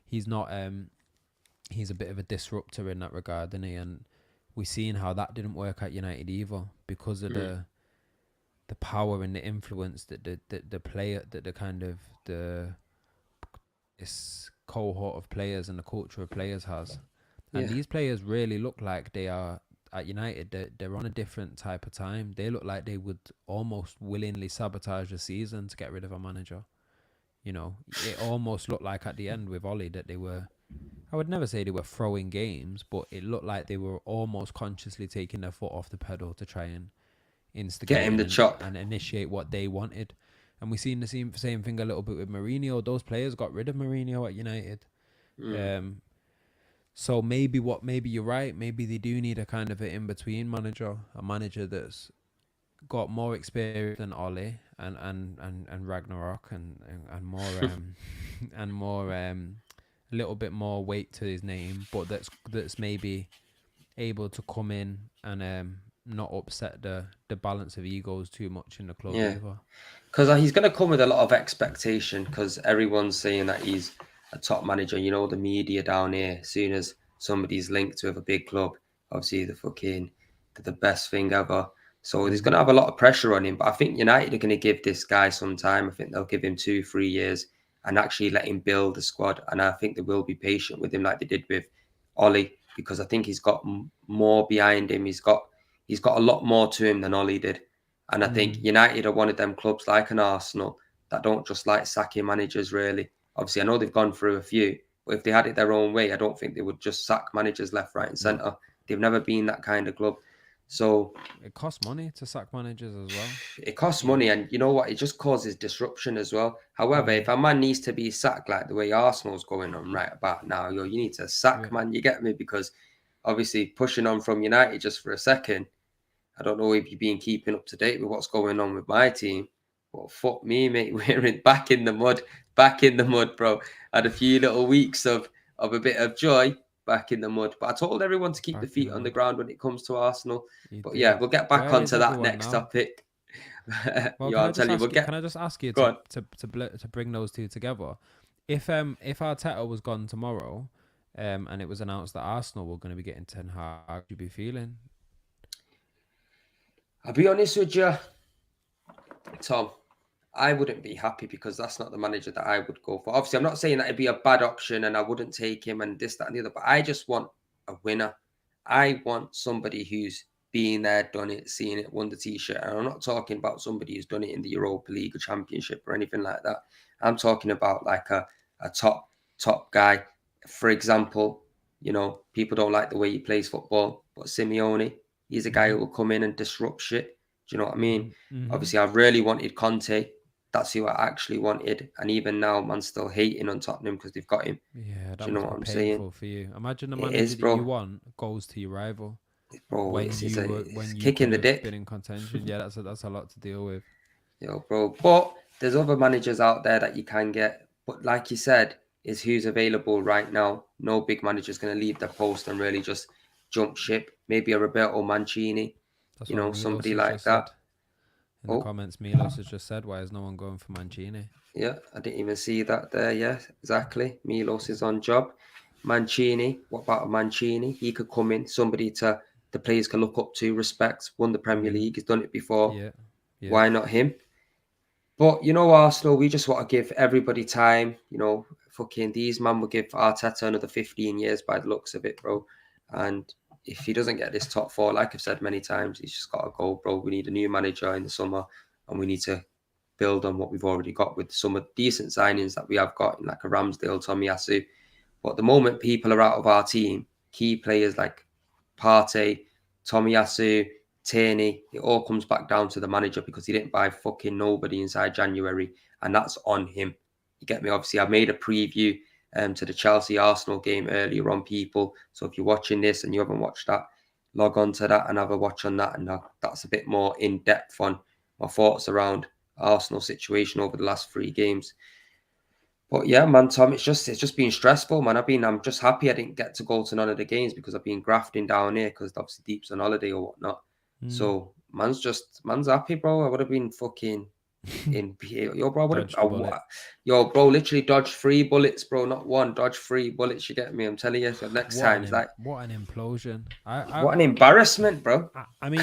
he's not he's a bit of a disruptor in that regard, isn't he? And we've seen how that didn't work at United either because of mm, the power and the influence that the player that the kind of this cohort of players and the culture of players has. And yeah. these players really look like they are at United. They're on a different type of time. They look like they would almost willingly sabotage the season to get rid of a manager. It almost looked like at the end with Ollie that they were. I would never say they were throwing games, but it looked like they were almost consciously taking their foot off the pedal to try and Get instigate him the chop. and initiate what they wanted. And we've seen the same thing a little bit with Mourinho. Those players got rid of Mourinho at United. Mm, Um, so maybe you're right. Maybe they do need a kind of an in-between manager, a manager that's got more experience than Ollie and Ragnarok and more and more a little bit more weight to his name, but that's maybe able to come in and not upset the balance of egos too much in the club yeah. either. Because he's going to come with a lot of expectation because everyone's saying that he's a top manager. You know, the media down here, as soon as somebody's linked with a big club, obviously they're the best thing ever. So he's going to have a lot of pressure on him. But I think United are going to give this guy some time. I think they'll give him 2-3 years and actually let him build the squad. And I think they will be patient with him like they did with Ollie, because I think he's got more behind him. He's got a lot more to him than Ollie did. And I think Mm. United are one of them clubs like an Arsenal that don't just like sacking managers, really. Obviously, I know they've gone through a few, but if they had it their own way, I don't think they would just sack managers left, right, and No, centre. They've never been that kind of club. So it costs money to sack managers as well. it costs money, and you know what? It just causes disruption as well. However, Mm. if a man needs to be sacked like the way Arsenal's going on right about now, you need to sack, Yeah. man. You get me? Because obviously, pushing on from United just for a second, I don't know if you've been keeping up to date with what's going on with my team, Well, fuck me, mate. Back in the mud, bro. Had a few little weeks of a bit of joy back in the mud. But I told everyone to keep the feet on the ground when it comes to Arsenal. But yeah, we'll get back onto that next topic. Well, I'll tell you, can I just ask you to bring those two together? If Arteta was gone tomorrow, and it was announced that Arsenal were going to be getting Ten Hag, how would you be feeling? I'll be honest with you, Tom. I wouldn't be happy because that's not the manager that I would go for. Obviously, I'm not saying that it'd be a bad option and I wouldn't take him and this, that, and the other, but I just want a winner. I want somebody who's been there, done it, seen it, won the t-shirt. And I'm not talking about somebody who's done it in the Europa League or Championship or anything like that. I'm talking about like a top guy. For example, people don't like the way he plays football, but Simeone, he's a guy who will come in and disrupt shit. Do you know what I mean? Mm-hmm. Obviously, I really wanted Conte. That's who I actually wanted. And even now, man's still hating on Tottenham because they've got him. Yeah, do you know what I'm saying? For you. Imagine the manager that you want goes to your rival. Bro, when it's you kicking the dick. Been in contention. Yeah, that's a lot to deal with. Bro. But there's other managers out there that you can get. But like you said, is who's available right now. No big manager's going to leave their post and really just jump ship. Maybe a Roberto Mancini. That's somebody like that. In the comments, Milos has just said, why is no one going for Mancini? Yeah, I didn't even see that there. Yeah, exactly. Milos is on job. Mancini, what about Mancini? He could come in, somebody the players can look up to, respect, won the Premier League, he's done it before. Yeah. Why not him? But, Arsenal, we just want to give everybody time. Fucking these man will give Arteta another 15 years by the looks of it, bro. And if he doesn't get this top four, like I've said many times, he's just got to go, bro. We need a new manager in the summer and we need to build on what we've already got with some decent signings that we have got, like a Ramsdale, Tomiyasu. But at the moment, people are out of our team. Key players like Partey, Tomiyasu, Tierney, it all comes back down to the manager because he didn't buy fucking nobody inside January, and that's on him. You get me? Obviously, I made a preview to the Chelsea-Arsenal game earlier on, people. So if you're watching this and you haven't watched that, log on to that and have a watch on that. And that's a bit more in-depth on my thoughts around Arsenal situation over the last 3 games. But yeah, man, Tom, it's just been stressful, man. I'm just happy I didn't get to go to none of the games because I've been grafting down here because obviously Deep's on holiday or whatnot. So man's happy, bro. I would have been fucking in yo, bro. Bro, literally dodged 3 bullets, bro. Not one, dodged 3 bullets. You get me? I'm telling you. So next time, what an implosion! What an embarrassment, bro. I mean,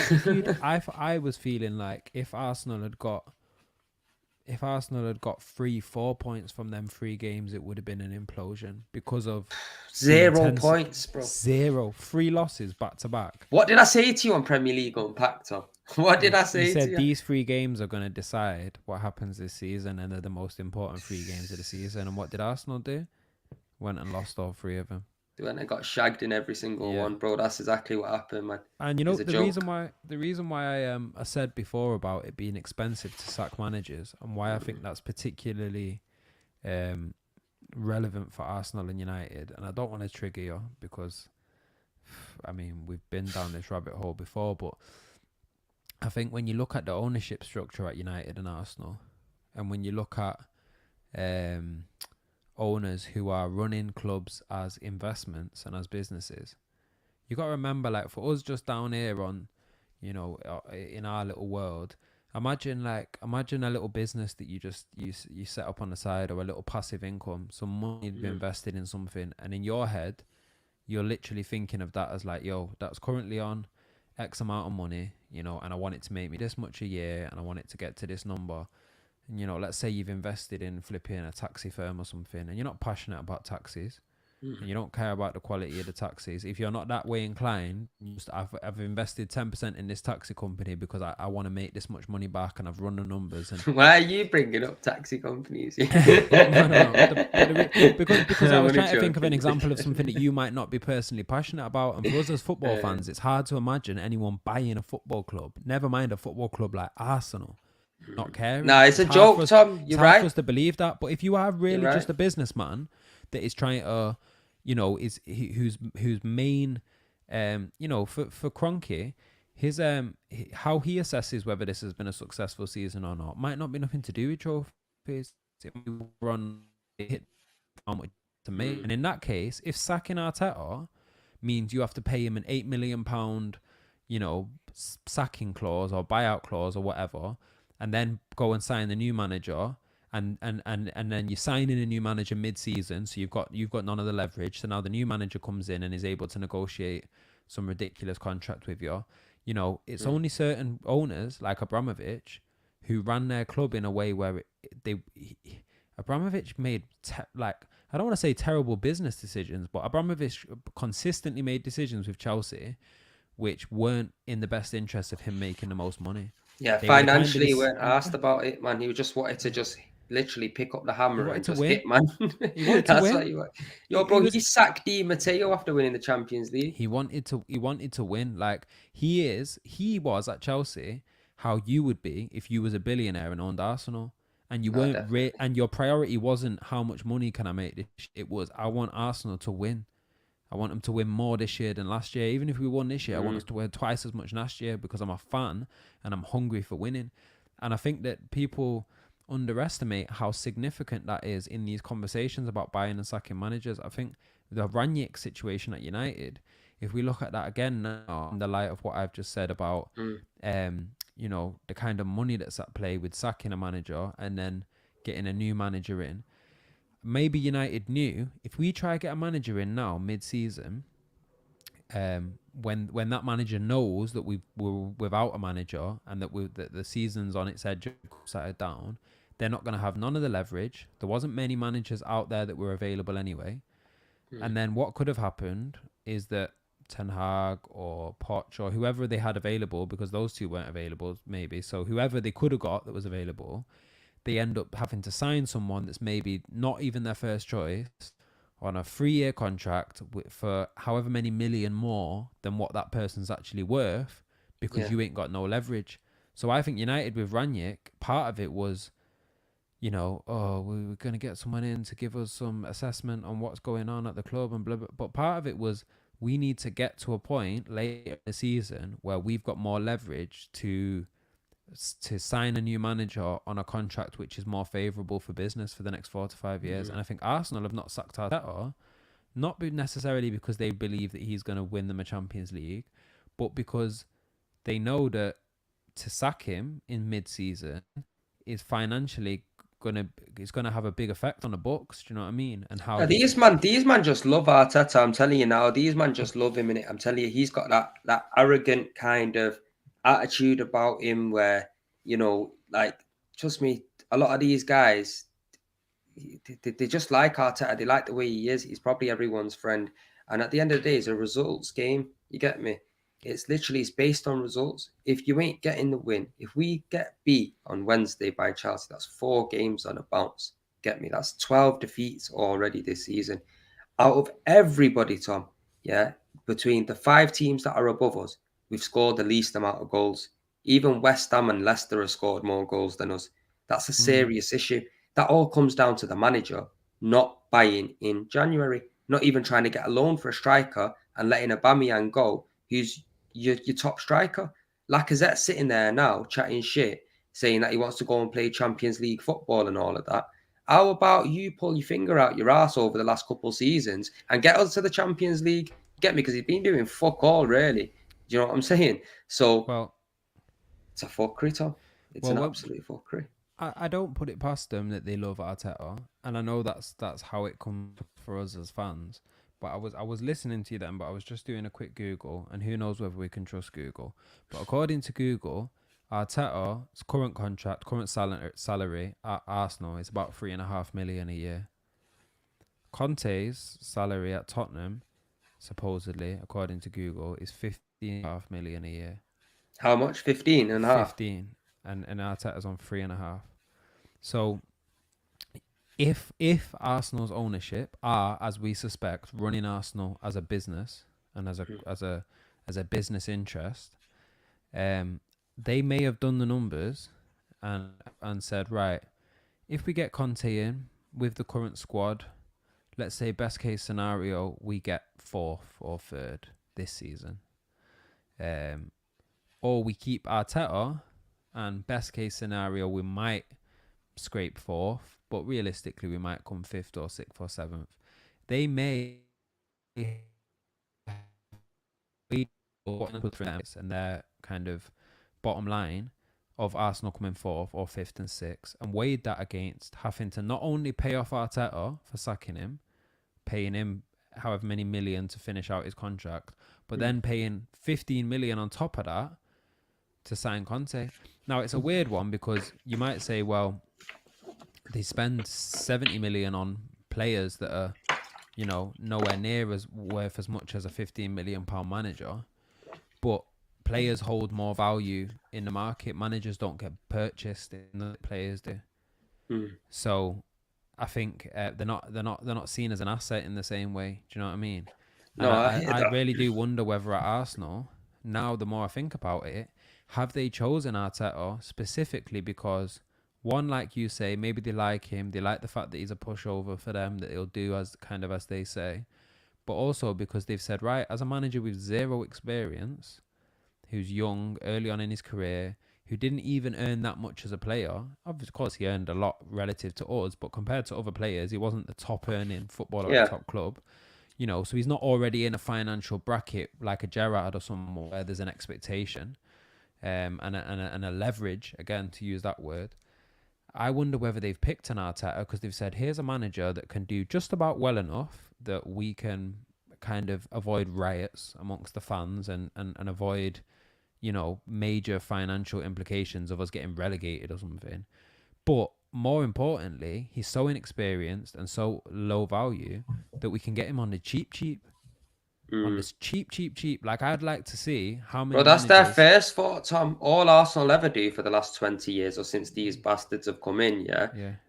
I was feeling like if Arsenal had got 3-4 points from them 3 games, it would have been an implosion because of 0 points, bro. 3 losses back to back. What did I say to you on Premier League Unpacked, Tom? What did I say to you? You said these 3 games are going to decide what happens this season and they're the most important 3 games of the season. And what did Arsenal do? Went and lost all 3 of them. When I got shagged in every single one, bro. That's exactly what happened, man. And the reason why I said before about it being expensive to sack managers and why I think that's particularly relevant for Arsenal and United, and I don't want to trigger you because I mean we've been down this rabbit hole before, but I think when you look at the ownership structure at United and Arsenal, and when you look at owners who are running clubs as investments and as businesses, you got to remember, like, for us just down here on, in our little world, imagine a little business that you set up on the side, or a little passive income, some money to be invested in something, and in your head you're literally thinking of that as like, yo, that's currently on X amount of money, and I want it to make me this much a year, and I want it to get to this number. And, let's say you've invested in flipping a taxi firm or something, and you're not passionate about taxis, and you don't care about the quality of the taxis. If you're not that way inclined, I've invested 10% in this taxi company because I want to make this much money back, and I've run the numbers. And why are you bringing up taxi companies? No. Because I was trying to think of an example of something that you might not be personally passionate about. And for us as football fans, it's hard to imagine anyone buying a football club, never mind a football club like Arsenal, not caring. No, it's a joke, Tom. You're right. It's hard for us to believe that. But if you are really just a businessman that is trying to, whose main, for Kroenke, how he assesses whether this has been a successful season or not might not be nothing to do with trophies. It might be run hit how much to make, and in that case, if sacking Arteta means you have to pay him an £8 million, sacking clause or buyout clause or whatever, and then go and sign the new manager, and then you sign in a new manager mid-season, so you've got none of the leverage. So now the new manager comes in and is able to negotiate some ridiculous contract with you. It's only certain owners like Abramovich who ran their club in a way where Abramovich made I don't want to say terrible business decisions, but Abramovich consistently made decisions with Chelsea which weren't in the best interest of him making the most money. Yeah, financially, he weren't asked about it, man. He just wanted to just literally pick up the hammer and just hit, man. He wanted to win. What he wanted. Yo, bro, he sacked Di Matteo after winning the Champions League. He wanted to win. Like he was at Chelsea how you would be if you was a billionaire and owned Arsenal. And you weren't and your priority wasn't how much money can I make. It was, I want Arsenal to win. I want them to win more this year than last year. Even if we won this year, I want us to win twice as much last year because I'm a fan and I'm hungry for winning. And I think that people underestimate how significant that is in these conversations about buying and sacking managers. I think the Ranić situation at United, if we look at that again now in the light of what I've just said about the kind of money that's at play with sacking a manager and then getting a new manager in. Maybe United knew if we try to get a manager in now mid-season, when that manager knows that we're without a manager and that the season's on its edge, upside down, they're not going to have none of the leverage. There wasn't many managers out there that were available anyway. And then what could have happened is that Ten Hag or Poch or whoever they had available, because those two weren't available maybe, so whoever they could have got that was available, they end up having to sign someone that's maybe not even their first choice on a 3-year contract for however many million more than what that person's actually worth, because you ain't got no leverage. So I think United with Ranić, part of it was, we were going to get someone in to give us some assessment on what's going on at the club and blah, blah. But part of it was, we need to get to a point later in the season where we've got more leverage to sign a new manager on a contract which is more favourable for business for the next 4 to 5 years. And I think Arsenal have not sacked Arteta, not necessarily because they believe that he's going to win them a Champions League, but because they know that to sack him in mid-season is financially it's gonna have a big effect on the books. Do you know what I mean? And how these man just love Arteta. I'm telling you now, these man just love him in it. I'm telling you, he's got that arrogant kind of attitude about him where, trust me, a lot of these guys, they just like Arteta. They like the way he is. He's probably everyone's friend. And at the end of the day, it's a results game. You get me? It's based on results. If you ain't getting the win, if we get beat on Wednesday by Chelsea, that's 4 games on a bounce. Get me? That's 12 defeats already this season. Out of everybody, Tom, between the 5 teams that are above us, we've scored the least amount of goals. Even West Ham and Leicester have scored more goals than us. That's a serious issue. That all comes down to the manager not buying in January, not even trying to get a loan for a striker and letting Aubameyang go, who's your top striker. Lacazette's sitting there now chatting shit, saying that he wants to go and play Champions League football and all of that. How about you pull your finger out your ass over the last couple of seasons and get us to the Champions League? Get me? Because he's been doing fuck all, really. Do you know what I'm saying? So, it's a fuckery, Tom. It's an absolute fuckery. I don't put it past them that they love Arteta, and I know that's how it comes for us as fans. But I was listening to them, but I was just doing a quick Google, and who knows whether we can trust Google. But according to Google, Arteta's current contract, current salary at Arsenal is about $3.5 million a year. Conte's salary at Tottenham, supposedly, according to Google, is $15.5 million a year. How much? 15 and a half? 15. And Arteta's on 3.5. So if Arsenal's ownership are, as we suspect, running Arsenal as a business and as a business interest, they may have done the numbers and said, right, if we get Conte in with the current squad, let's say best case scenario, we get 4th or 3rd this season. or we keep Arteta, and best case scenario, we might scrape fourth, but realistically, we might come fifth or sixth or seventh. They may and their kind of bottom line of Arsenal coming fourth or fifth and sixth, and weighed that against having to not only pay off Arteta for sacking him, paying him however many million to finish out his contract, but then paying 15 million on top of that to sign Conte. Now, it's a weird one because you might say, well, they spend 70 million on players that are, you know, nowhere near as worth as much as a 15 million pound manager, but players hold more value in the market. Managers don't get purchased, the players do. So I think they're not seen as an asset in the same way. Do you know what I mean? And No, I really do wonder whether at Arsenal, now the more I think about it, have they chosen Arteta specifically because, one, like you say, maybe they like him, they like the fact that he's a pushover for them, that he'll do as they say, but also because they've said, right, as a manager with zero experience, who's young, early on in his career, who didn't even earn that much as a player. Of course, he earned a lot relative to us, but compared to other players, he wasn't the top earning footballer at the top club. You know, so he's not already in a financial bracket like a Gerrard or someone where there's an expectation and a leverage, again, to use that word. I wonder whether they've picked an Arteta because they've said, here's a manager that can do just about well enough that we can kind of avoid riots amongst the fans and avoid, you know, major financial implications of us getting relegated or something. But more importantly, he's so inexperienced and so low value that we can get him on the cheap. On this cheap. Like, I'd like to see how many. Bro, that's their first thought, Tom. All Arsenal ever do for the last 20 years or since these bastards have come in,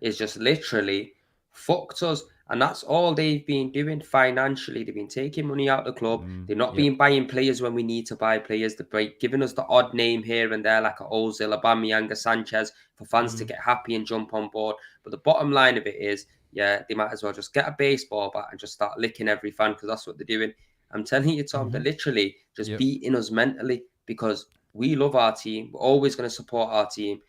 is just literally fucked us. And that's all they've been doing financially. They've been taking money out of the club. They've not been buying players when we need to buy players. They're giving us the odd name here and there, like a Ozil, Aubameyang, a Sanchez, for fans to get happy and jump on board. But the bottom line of it is, they might as well just get a baseball bat and just start licking every fan because that's what they're doing. I'm telling you, Tom, they're literally just beating us mentally because we love our team. We're always going to support our team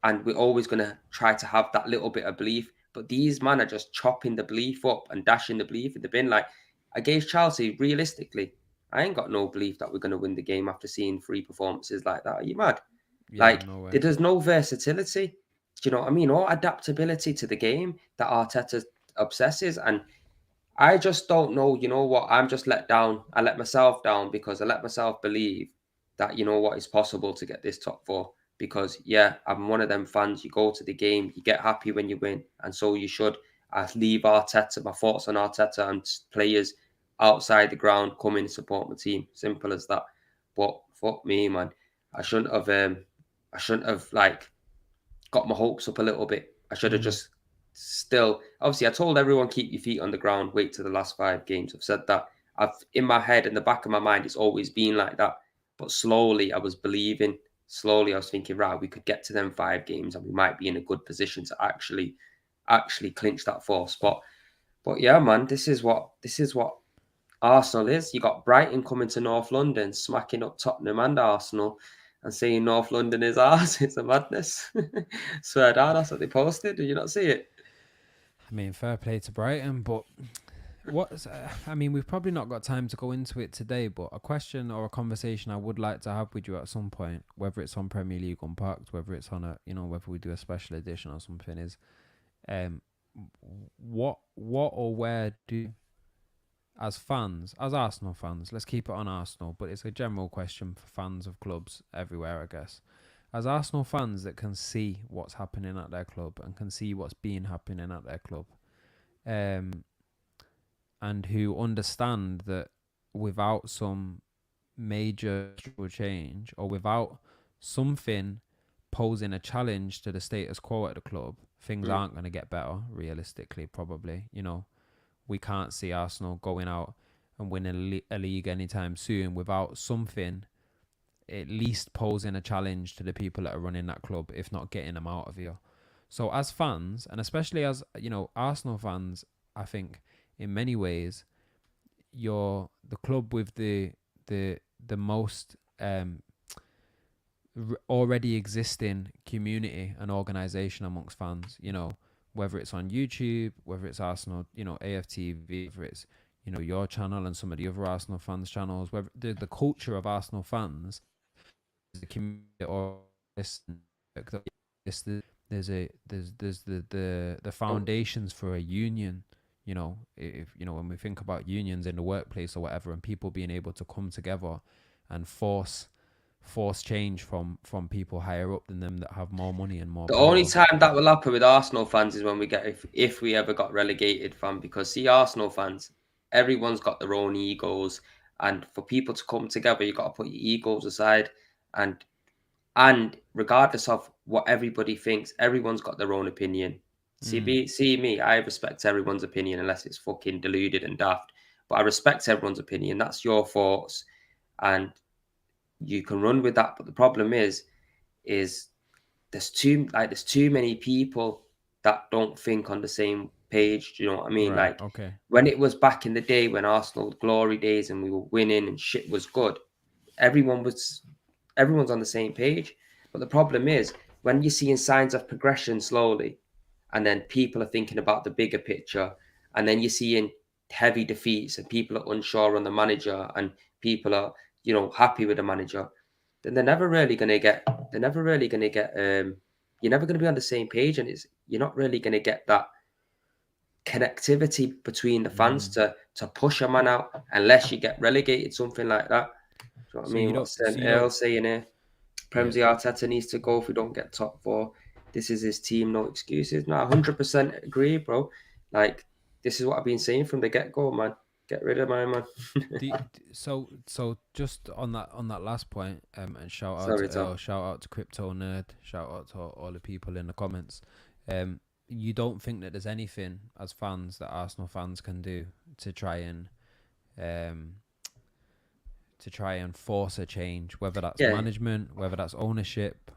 and we're always going to try to have that little bit of belief. But these men are just chopping the belief up and dashing the belief in the bin. Like, against Chelsea, realistically, I ain't got no belief that we're going to win the game after seeing 3 performances like that. Are you mad? There's no versatility. Do you know what I mean? Or adaptability to the game that Arteta obsesses. And I just don't know, you know what, I'm just let down. I let myself down because I let myself believe that, you know what, it's possible to get this top 4. Because, I'm one of them fans. You go to the game, you get happy when you win, and so you should. I leave Arteta, my thoughts on Arteta and players outside the ground, come in and support my team. Simple as that. But fuck me, man. I shouldn't have like got my hopes up a little bit. I should have just still, obviously, I told everyone, keep your feet on the ground, wait till the last 5 games. I've said that. In my head, in the back of my mind, it's always been like that. But slowly, I was believing. Slowly, I was thinking, right, we could get to them 5 games and we might be in a good position to actually clinch that 4th spot. But yeah, man, this is what Arsenal is. You got Brighton coming to North London, smacking up Tottenham and Arsenal, and saying North London is ours. It's a madness. Swear down, that's what they posted. Did you not see it? I mean, fair play to Brighton, but we've probably not got time to go into it today, but a question or a conversation I would like to have with you at some point, whether it's on Premier League Unpacked, whether it's on whether we do a special edition or something, is what or where do, as fans, as Arsenal fans, let's keep it on Arsenal, but it's a general question for fans of clubs everywhere, I guess. As Arsenal fans that can see what's happening at their club and can see what's been happening at their club, and who understand that without some major change or without something posing a challenge to the status quo at the club, things aren't going to get better, realistically, probably. You know, we can't see Arsenal going out and winning a league anytime soon without something at least posing a challenge to the people that are running that club, if not getting them out of here. So as fans, and especially as, Arsenal fans, I think in many ways, you're the club with the most already existing community and organization amongst fans, you know, whether it's on YouTube, whether it's Arsenal, you know, AFTV, whether it's, you know, your channel and some of the other Arsenal fans channels, whether the culture of Arsenal fans, the community or there's the foundations for a union. You know, if you know, when we think about unions in the workplace or whatever, and people being able to come together and force change from people higher up than them that have more money and more The only power. time that will happen with Arsenal fans is when we get if we ever got relegated, fam. Because see, Arsenal fans, everyone's got their own egos, and for people to come together, you got to put your egos aside, and regardless of what everybody thinks, everyone's got their own opinion. See me, I respect everyone's opinion unless it's fucking deluded and daft. But I respect everyone's opinion. That's your thoughts, and you can run with that. But the problem is there's too many people that don't think on the same page. Do you know what I mean? Right. Like Okay. when it was back in the day when Arsenal glory days and we were winning and shit was good, everyone's on the same page. But the problem is when you're seeing signs of progression slowly, and then people are thinking about the bigger picture, and then you're seeing heavy defeats and people are unsure on the manager and people are, you know, happy with the manager, then they're never really going to get you're never going to be on the same page, and you're not really going to get that connectivity between the fans to push a man out unless you get relegated, something like that. Do you know what I So you mean? don't. What's So you Earl don't. saying here? Yeah. Premsy Arteta needs to go if we don't get top four. This is his team, no excuses. No, 100% agree, bro. Like, this is what I've been saying from the get-go, man. Get rid of my man. So just on that last point, and shout out Sorry, to Tom. Earl, shout out to Crypto Nerd, shout out to all the people in the comments. You don't think that there's anything as fans that Arsenal fans can do to try and um force a change, whether that's Yeah, management, whether that's ownership.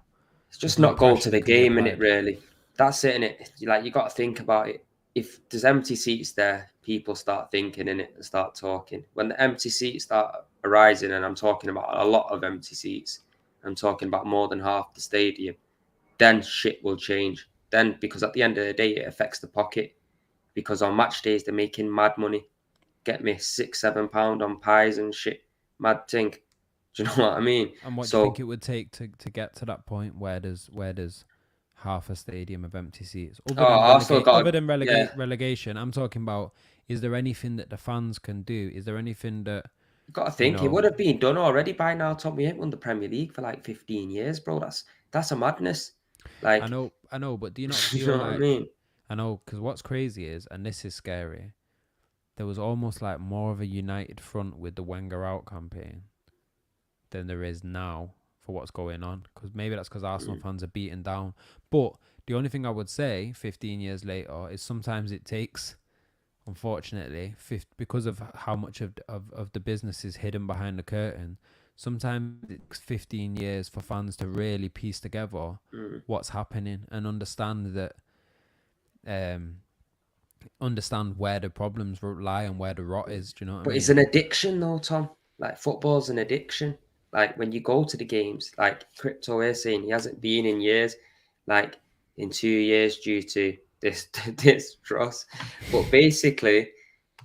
it's There's just no not go pressure to the that can be game in it, applied. really. That's it, innit? Like, you got to think about it. If there's empty seats there, people start thinking in it and start talking. When the empty seats start arising, and I'm talking about a lot of empty seats, I'm talking about more than half the stadium, then shit will change. Then, because at the end of the day, it affects the pocket. Because on match days, they're making mad money. Get me £6-7 on pies and shit. Mad thing. Do you know what I mean? And what do you think So, it would take to get to that point where there's half a stadium of empty seats? oh, Arsenal got Relegation, I'm talking about, is there anything that the fans can do? Is there anything that, got to you think it know, would have been done already by now, Tom. We ain't won the Premier League for like 15 years, bro. That's a madness. Like, I know, but do you not you feel know what I like, mean? I know, because what's crazy is, and this is scary, there was almost like more of a united front with the Wenger out campaign than there is now for what's going on. Because maybe that's because Arsenal fans are beaten down. But the only thing I would say 15 years later is sometimes it takes, unfortunately, because of how much of the business is hidden behind the curtain, sometimes it takes 15 years for fans to really piece together what's happening and understand that, understand where the problems lie and where the rot is. Do you know what I But mean? it's an addiction, though, Tom. Like, football's an addiction. Like, when you go to the games, like Crypto is saying, he hasn't been in years, like in 2 years due to this this trust. But basically,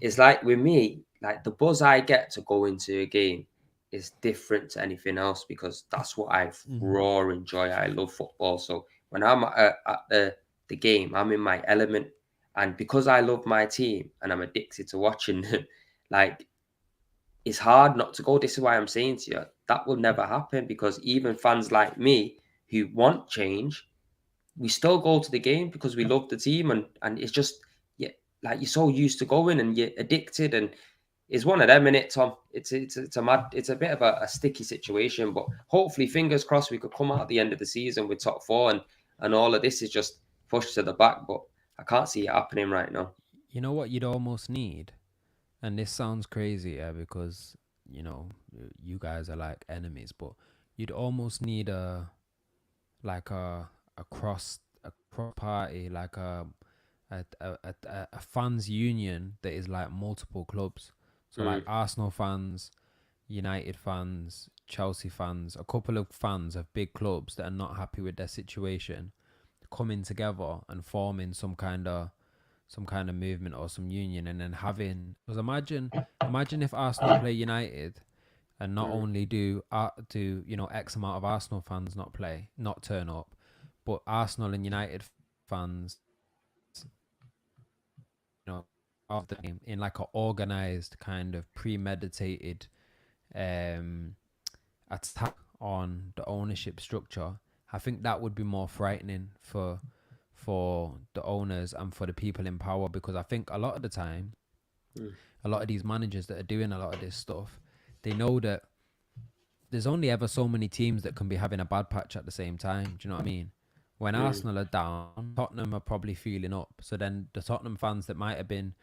it's like with me, like the buzz I get to go into a game is different to anything else because that's what I raw enjoy. I love football. So when I'm at the game, I'm in my element. And because I love my team and I'm addicted to watching them, like it's hard not to go. This is why I'm saying to you that will never happen because even fans like me who want change, we still go to the game because we love the team and it's just yeah, like you're so used to going and you're addicted and it's one of them in it, Tom. It's a bit of a sticky situation, but hopefully, fingers crossed, we could come out at the end of the season with top four and all of this is just pushed to the back, but I can't see it happening right now. You know what you'd almost need? And this sounds crazy, yeah, because, you know, you guys are like enemies, but you'd almost need like a cross party, like a fans union that is like multiple clubs. So like Mm, Arsenal fans, United fans, Chelsea fans, a couple of fans of big clubs that are not happy with their situation, coming together and forming some kind of movement or some union, and then having, because imagine if Arsenal play United, and not only do X amount of Arsenal fans not turn up, but Arsenal and United fans, of the game in like an organized kind of premeditated um attack on the ownership structure. I think that would be more frightening for the owners and for the people in power, because I think a lot of the time, a lot of these managers that are doing a lot of this stuff, they know that there's only ever so many teams that can be having a bad patch at the same time. Do you know what I mean? When Arsenal are down, Tottenham are probably feeling up. So then the Tottenham fans that might have been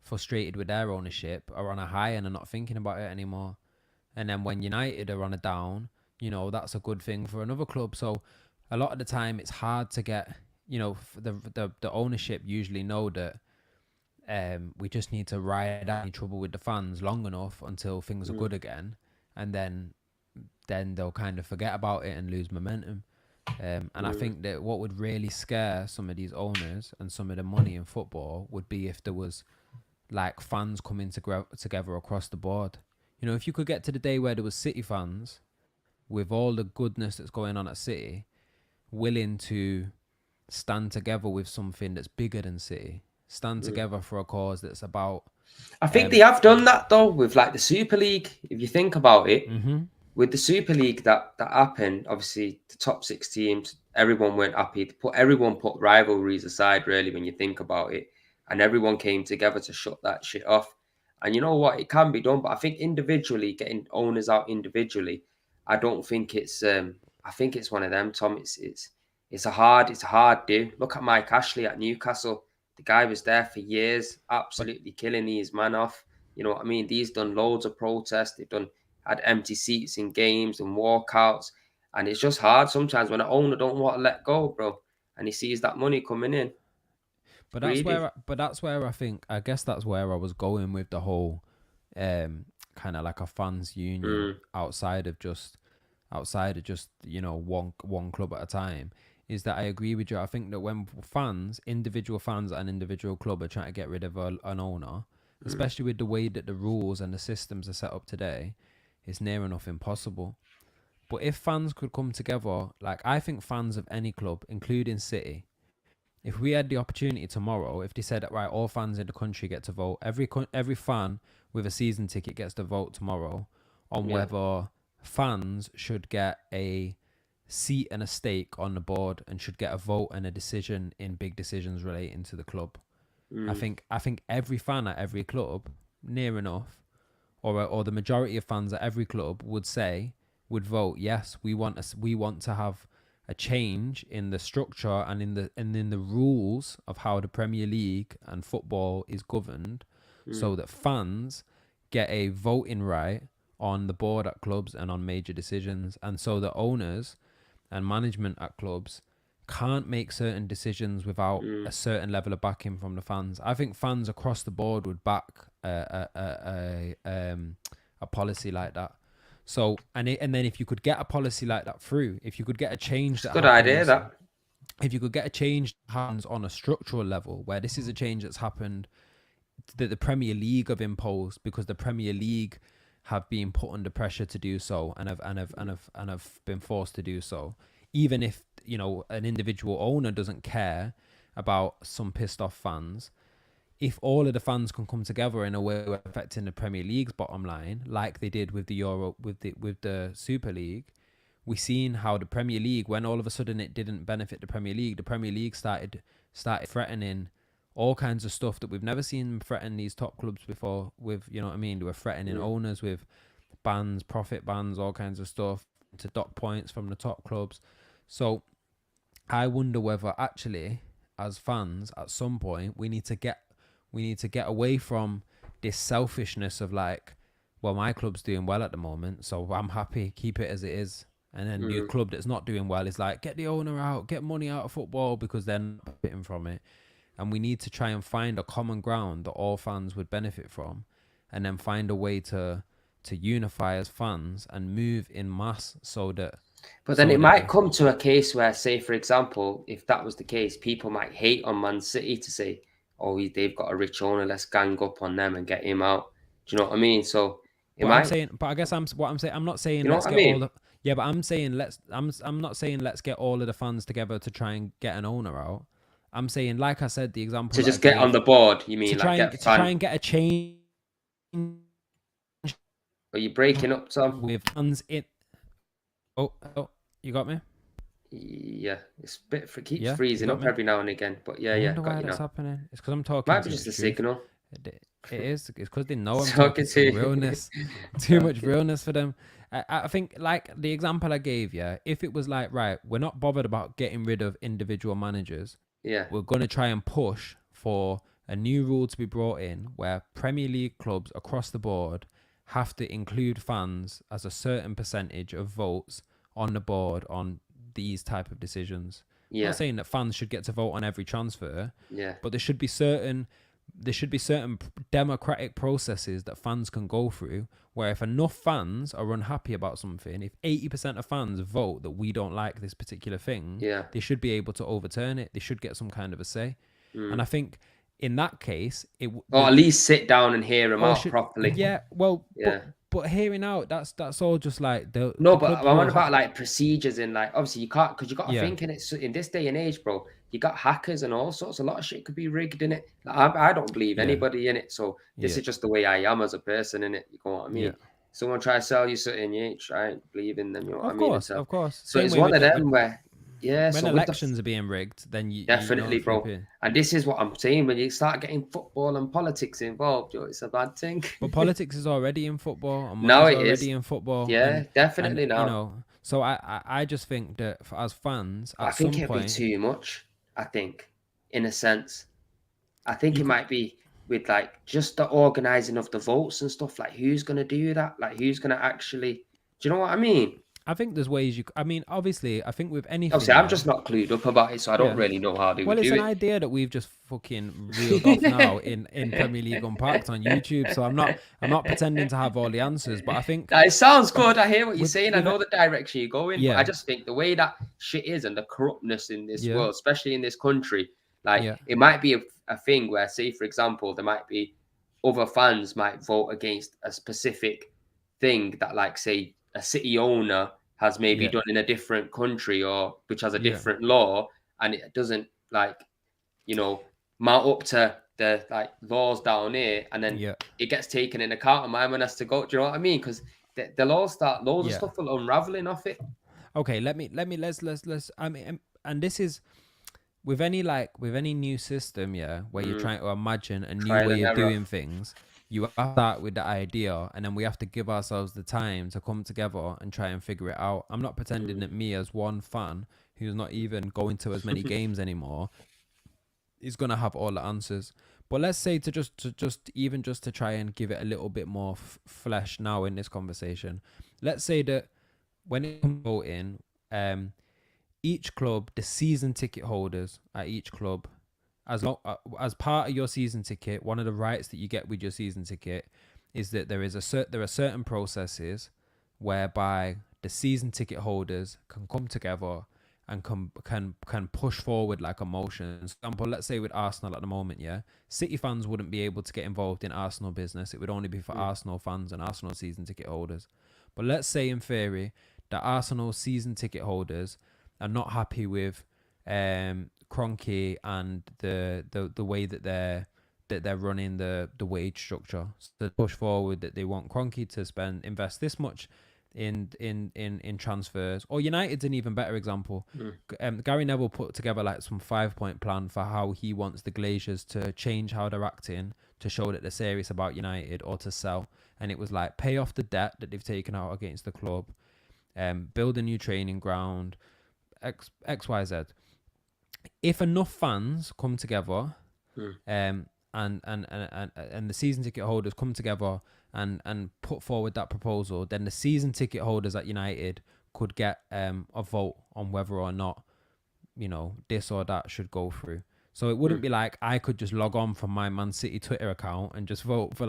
frustrated with their ownership are on a high and are not thinking about it anymore. And then when United are on a down, that's a good thing for another club. So a lot of the time it's hard to get, the ownership usually know that we just need to ride out any trouble with the fans long enough until things are good again. And then they'll kind of forget about it and lose momentum. And I think that what would really scare some of these owners and some of the money in football would be if there was like fans coming together across the board. If you could get to the day where there was City fans with all the goodness that's going on at City, willing to stand together with something that's bigger than City, stand together for a cause that's about... I think they have done that though with like the Super League. If you think about it, with the Super League that happened, obviously the top 6 teams, everyone weren't happy. Everyone put rivalries aside, really, when you think about it, and everyone came together to shut that shit off. And you know what? It can be done, but I think individually, getting owners out individually, I don't think it's. I think it's one of them, Tom. It's a hard do. Look at Mike Ashley at Newcastle. The guy was there for years, absolutely killing his man off. You know what I mean? He's done loads of protests. Had empty seats in games and walkouts, and it's just hard sometimes when an owner don't want to let go, bro, and he sees that money coming in. But that's where I guess that's where I was going with the whole kind of like a fans union outside of just one club at a time, is that I agree with you. I think that when individual fans and individual club are trying to get rid of an owner, especially with the way that the rules and the systems are set up today, it's near enough impossible. But if fans could come together, like I think fans of any club, including City, if we had the opportunity tomorrow, if they said, right, all fans in the country get to vote, every fan with a season ticket gets to vote tomorrow on whether fans should get a seat and a stake on the board and should get a vote and a decision in big decisions relating to the club. I think every fan at every club, near enough, or the majority of fans at every club would vote yes, we want to have a change in the structure and in the rules of how the Premier League and football is governed, so that fans get a voting right on the board at clubs and on major decisions, and so the owners and management at clubs can't make certain decisions without a certain level of backing from the fans. I think fans across the board would back a policy like that. So and then if you could get a policy like that through, if you could get a change that good idea that. If you could get a change that happens on a structural level, where this is a change that's happened that the Premier League have imposed because the Premier League have been put under pressure to do so and have been forced to do so, even if an individual owner doesn't care about some pissed off fans. If all of the fans can come together in a way affecting the Premier League's bottom line, like they did with the Super League, we seen how the Premier League, when all of a sudden it didn't benefit the Premier League started threatening all kinds of stuff that we've never seen them threaten these top clubs before with, you know what I mean? They were threatening owners with bans, profit bans, all kinds of stuff, to dock points from the top clubs. So I wonder whether actually, as fans, at some point, we need to get away from this selfishness of like, well, my club's doing well at the moment, so I'm happy, keep it as it is. And then your club that's not doing well is like, get the owner out, get money out of football, because they're not benefiting from it. And we need to try and find a common ground that all fans would benefit from, and then find a way to to unify as fans and move in mass so that. But then it might come to a case where, say, for example, if that was the case, people might hate on Man City to say, "Oh, they've got a rich owner. Let's gang up on them and get him out." Do you know what I mean? So it might. But I guess I'm saying. I'm not saying You know let's what I get mean? all the. Yeah, but I'm saying I'm not saying let's get all of the fans together to try and get an owner out. I'm saying, like I said, the example To just get on the board. You mean like to try and get a change. Are you breaking up, Tom? With fans in. Oh, you got me? Yeah, it's a bit keeps Yeah, freezing up me? every now and again. But yeah, I yeah, wonder got why you that's now. happening. It's because I'm talking. Might be just a signal. It is. It's because they know I'm Talking talking some realness. Too much realness for them. I think, like the example I gave you, if it was like, right, we're not bothered about getting rid of individual managers. Yeah. We're going to try and push for a new rule to be brought in where Premier League clubs across the board have to include fans as a certain percentage of votes on the board on these type of decisions. Yeah. I'm not saying that fans should get to vote on every transfer. Yeah. But there should be certain democratic processes that fans can go through where if enough fans are unhappy about something, if 80% of fans vote that we don't like this particular thing, they should be able to overturn it. They should get some kind of a say. And I think in that case, or at least sit down and hear them out properly. Yeah, well, yeah. But hearing out, that's all just like but I'm on about like procedures and like obviously you can't, because you got to think in this day and age, bro. You got hackers and all sorts. A lot of shit could be rigged in it. Like, I don't believe anybody in it. So this is just the way I am as a person in it. You know what I mean? Someone try to sell you something, you ain't trying to believe in them. You know what I mean? Of course. So it's one of them where. Yeah, when elections are being rigged, then you definitely, bro. And this is what I'm saying: when you start getting football and politics involved, it's a bad thing. But politics is already in football. And now it already is in football. Yeah, definitely now. You know, so I just think that as fans, I think it'd be too much. I think, in a sense, I think it might be with like just the organising of the votes and stuff. Like, who's gonna do that? Like, who's gonna actually? Do you know what I mean? I think there's ways I mean, obviously, I think with anything. Obviously, I'm just not clued up about it, so I don't really know how they would do it. Well, it's an idea that we've just fucking reeled off now in Premier League Unpacked on YouTube. So I'm not pretending to have all the answers, but I think it sounds good. I hear what you're saying. I know the direction you're going. Yeah. But I just think the way that shit is and the corruptness in this world, especially in this country, like it might be a thing where, say, for example, there might be other fans might vote against a specific thing that, like, say, a city owner has maybe done in a different country or which has a different law, and it doesn't like, mount up to the like laws down here, and then it gets taken in account and my man has to go. Do you know what I mean? Because the laws start loads of stuff will unraveling off it. Okay, let's I mean, and this is with any new system, where you're trying to imagine a new way of doing things. You have to start with the idea, and then we have to give ourselves the time to come together and try and figure it out. I'm not pretending that me, as one fan who's not even going to as many games anymore, is gonna have all the answers. But let's say to try and give it a little bit more flesh now in this conversation. Let's say that when it comes to voting, each club, the season ticket holders at each club, as part of your season ticket, one of the rights that you get with your season ticket is that there are certain processes whereby the season ticket holders can come together and can push forward like a motion. For example, let's say with Arsenal at the moment, City fans wouldn't be able to get involved in Arsenal business. It would only be for Arsenal fans and Arsenal season ticket holders. But let's say in theory that Arsenal season ticket holders are not happy with Kroenke and the way that they're running the wage structure. So they push forward that they want Kroenke to invest this much in transfers. Or United's an even better example. Gary Neville put together like some 5-point plan for how he wants the Glazers to change how they're acting to show that they're serious about United or to sell. And it was like pay off the debt that they've taken out against the club, build a new training ground, XYZ. If enough fans come together, and the season ticket holders come together and put forward that proposal, then the season ticket holders at United could get a vote on whether or not, this or that should go through. So it wouldn't be like I could just log on from my Man City Twitter account and just vote for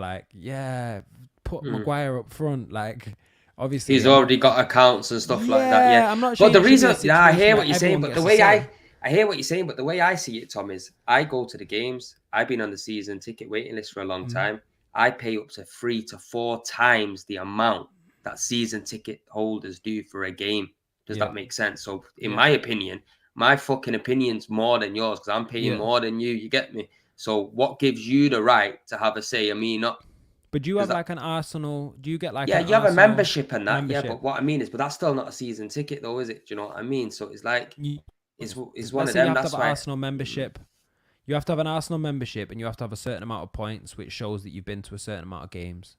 put Maguire up front. Like, obviously, He's already got accounts and stuff like that. yeah, Yeah, I'm not but saying the it should be a reason, I situation hear where what you're saying, everyone but the gets a way say. I hear what you're saying, but the way I see it, Tom, is I go to the games. I've been on the season ticket waiting list for a long time. I pay up to 3 to 4 times the amount that season ticket holders do for a game. Does that make sense? So, in my opinion, my fucking opinion's more than yours because I'm paying more than you. You get me? So, what gives you the right to have a say and me not? But do you have like an Arsenal? Do you get like Yeah, an you have a Arsenal membership and that. membership? Yeah, but what I mean is, but that's still not a season ticket, though, is it? Do you know what I mean? So it's like it's one Let's of say you them. have to That's have an why. Arsenal membership. You have to have an Arsenal membership, and you have to have a certain amount of points, which shows that you've been to a certain amount of games.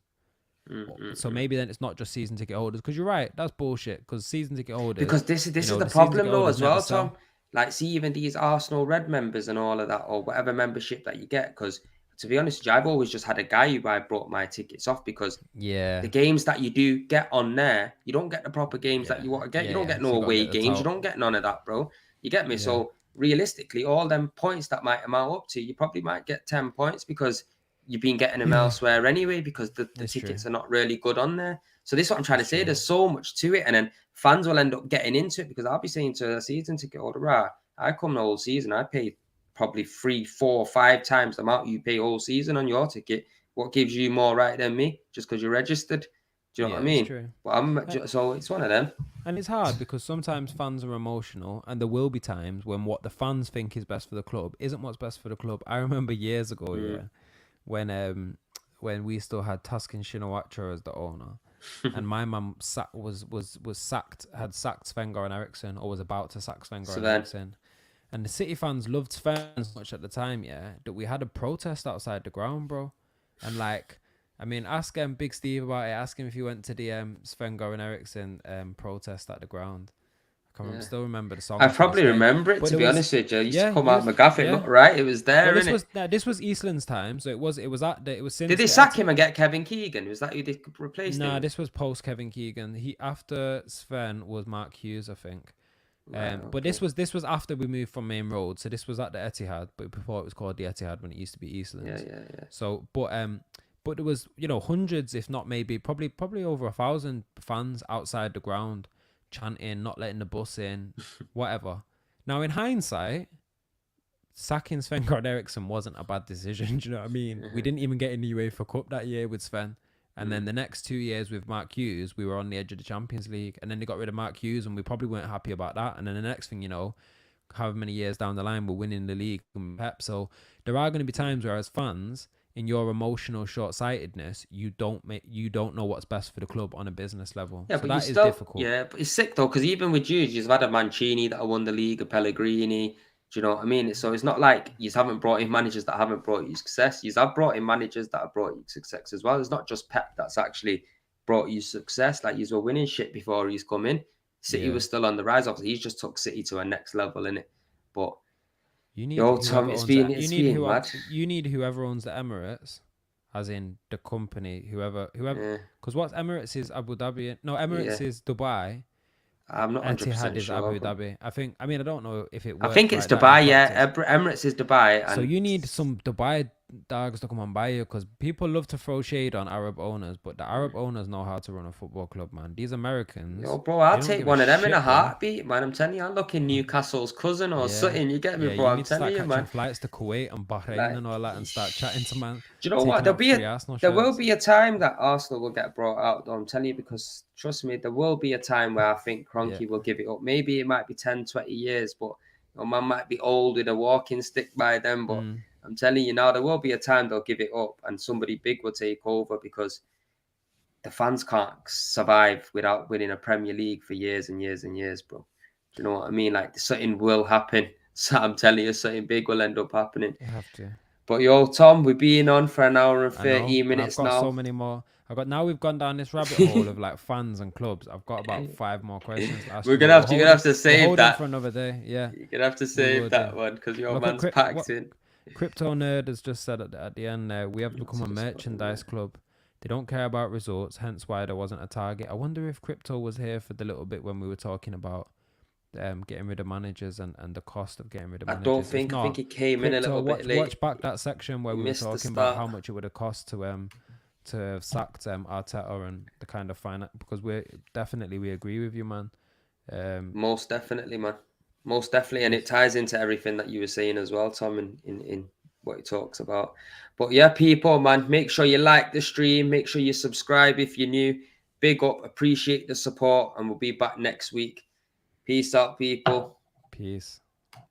So maybe then it's not just season ticket holders, because you're right, that's bullshit. Because season ticket holders, Because this is the season problem ticket though holders as well, never sell. Tom. Like, see, even these Arsenal Red members and all of that, or whatever membership that you get. Because to be honest with you, I've always just had a guy who I brought my tickets off because the games that you do get on there, you don't get the proper games that you want to get. You don't get no So you gotta away get the games. You top. don't get none of that, bro. You get me? So realistically, all them points that might amount up to, you probably might get 10 points because you've been getting them elsewhere anyway because the tickets are not really good on there. So this is what I'm trying to say. There's so much to it, and then fans will end up getting into it because I'll be saying to a season ticket holder, right, I come the whole season, I pay probably 3, 4, 5 times the amount you pay all season on your ticket. What gives you more right than me just because you're registered? Do you know what I mean? It's true. But so it's one of them. And it's hard because sometimes fans are emotional, and there will be times when what the fans think is best for the club isn't what's best for the club. I remember years ago, when we still had Tuscan Shinawatra as the owner, and my mum had sacked Sven-Goran Eriksson, or was about to sack Sven-Goran Eriksson. And the City fans loved Sven so much at the time, that we had a protest outside the ground, bro. And like, I mean, ask Big Steve about it. Ask him if he went to the Sven-Goran Eriksson protest at the ground. I can still remember the song. I probably remember it, to be honest with you. I used to come out McGaff, it looked right. It was there, this was Eastland's time, so it was since. Did they sack him and get Kevin Keegan? Was that who they replaced him? No, this was post Kevin Keegan. After Sven was Mark Hughes, I think. But this was after we moved from Main Road, so this was at the Etihad, but before it was called the Etihad when it used to be Eastlands. Yeah. So, but there was hundreds, if not maybe probably over 1,000 fans outside the ground, chanting, not letting the bus in, whatever. Now, in hindsight, sacking Sven-Goran Eriksson wasn't a bad decision. Do you know what I mean? We didn't even get in the UEFA Cup that year with Sven. And then the next 2 years with Mark Hughes, we were on the edge of the Champions League. And then they got rid of Mark Hughes, and we probably weren't happy about that. And then the next thing you know, however many years down the line, we're winning the league and Pep. So there are going to be times where, as fans, in your emotional short-sightedness, you don't know what's best for the club on a business level. Yeah, so but that is still, difficult. Yeah, but it's sick though, because even with you've had a Mancini that won the league, a Pellegrini. Do you know what I mean? So it's not like you haven't brought in managers that haven't brought you success. You have brought in managers that have brought you success as well. It's not just Pep that's actually brought you success. Like, you were winning shit before he's come in. City was still on the rise. Obviously, he's just took City to a next level, innit? But you need Tom, it's been mad. You need whoever owns the Emirates, as in the company, whoever. Because what Emirates is Abu Dhabi. No, Emirates is Dubai. I'm not 100% Etihad is sure. Abu Dhabi. I don't know if it works. I think it's Dubai, yeah. Emirates is Dubai. And so you need some Dubai dogs to come and buy you, because people love to throw shade on Arab owners, but the Arab owners know how to run a football club, man. These Americans. Yo, bro, I'll take one of them in a heartbeat, man. I'm telling you, I'm looking Newcastle's cousin or something. You get me, bro? I'm telling you, man. Flights to Kuwait and Bahrain and all that, and start chatting to man. Do you know what? There will be a time that Arsenal will get brought out, though. I'm telling you, because trust me, there will be a time where I think Kroenke will give it up. Maybe it might be 10, 20 years, but man might be old with a walking stick by then. But I'm telling you now, there will be a time they'll give it up and somebody big will take over, because the fans can't survive without winning a Premier League for years and years and years, bro. Do you know what I mean? Like, something will happen. So I'm telling you, something big will end up happening. You have to. But yo, Tom, we've been on for an hour and 30 minutes now. I've got so many more. Now we've gone down this rabbit hole of like fans and clubs. I've got about 5 more questions to ask. You're gonna have to save that for another day. Yeah, you're gonna have to save that one, because your man's packed in. Crypto Nerd has just said at the end there, we have become a merchandise club. They don't care about results, hence why there wasn't a target. I wonder if Crypto was here for the little bit when we were talking about getting rid of managers and the cost of getting rid of managers. I think he came in a little bit late. Watch back that section where we were talking about how much it would have cost to to have sacked Arteta and the kind of finance, because we agree with you, man. Most definitely, man. Most definitely, and it ties into everything that you were saying as well, Tom, in what he talks about. But yeah, people, man, make sure you like the stream. Make sure you subscribe if you're new. Big up, appreciate the support, and we'll be back next week. Peace out, people. Peace.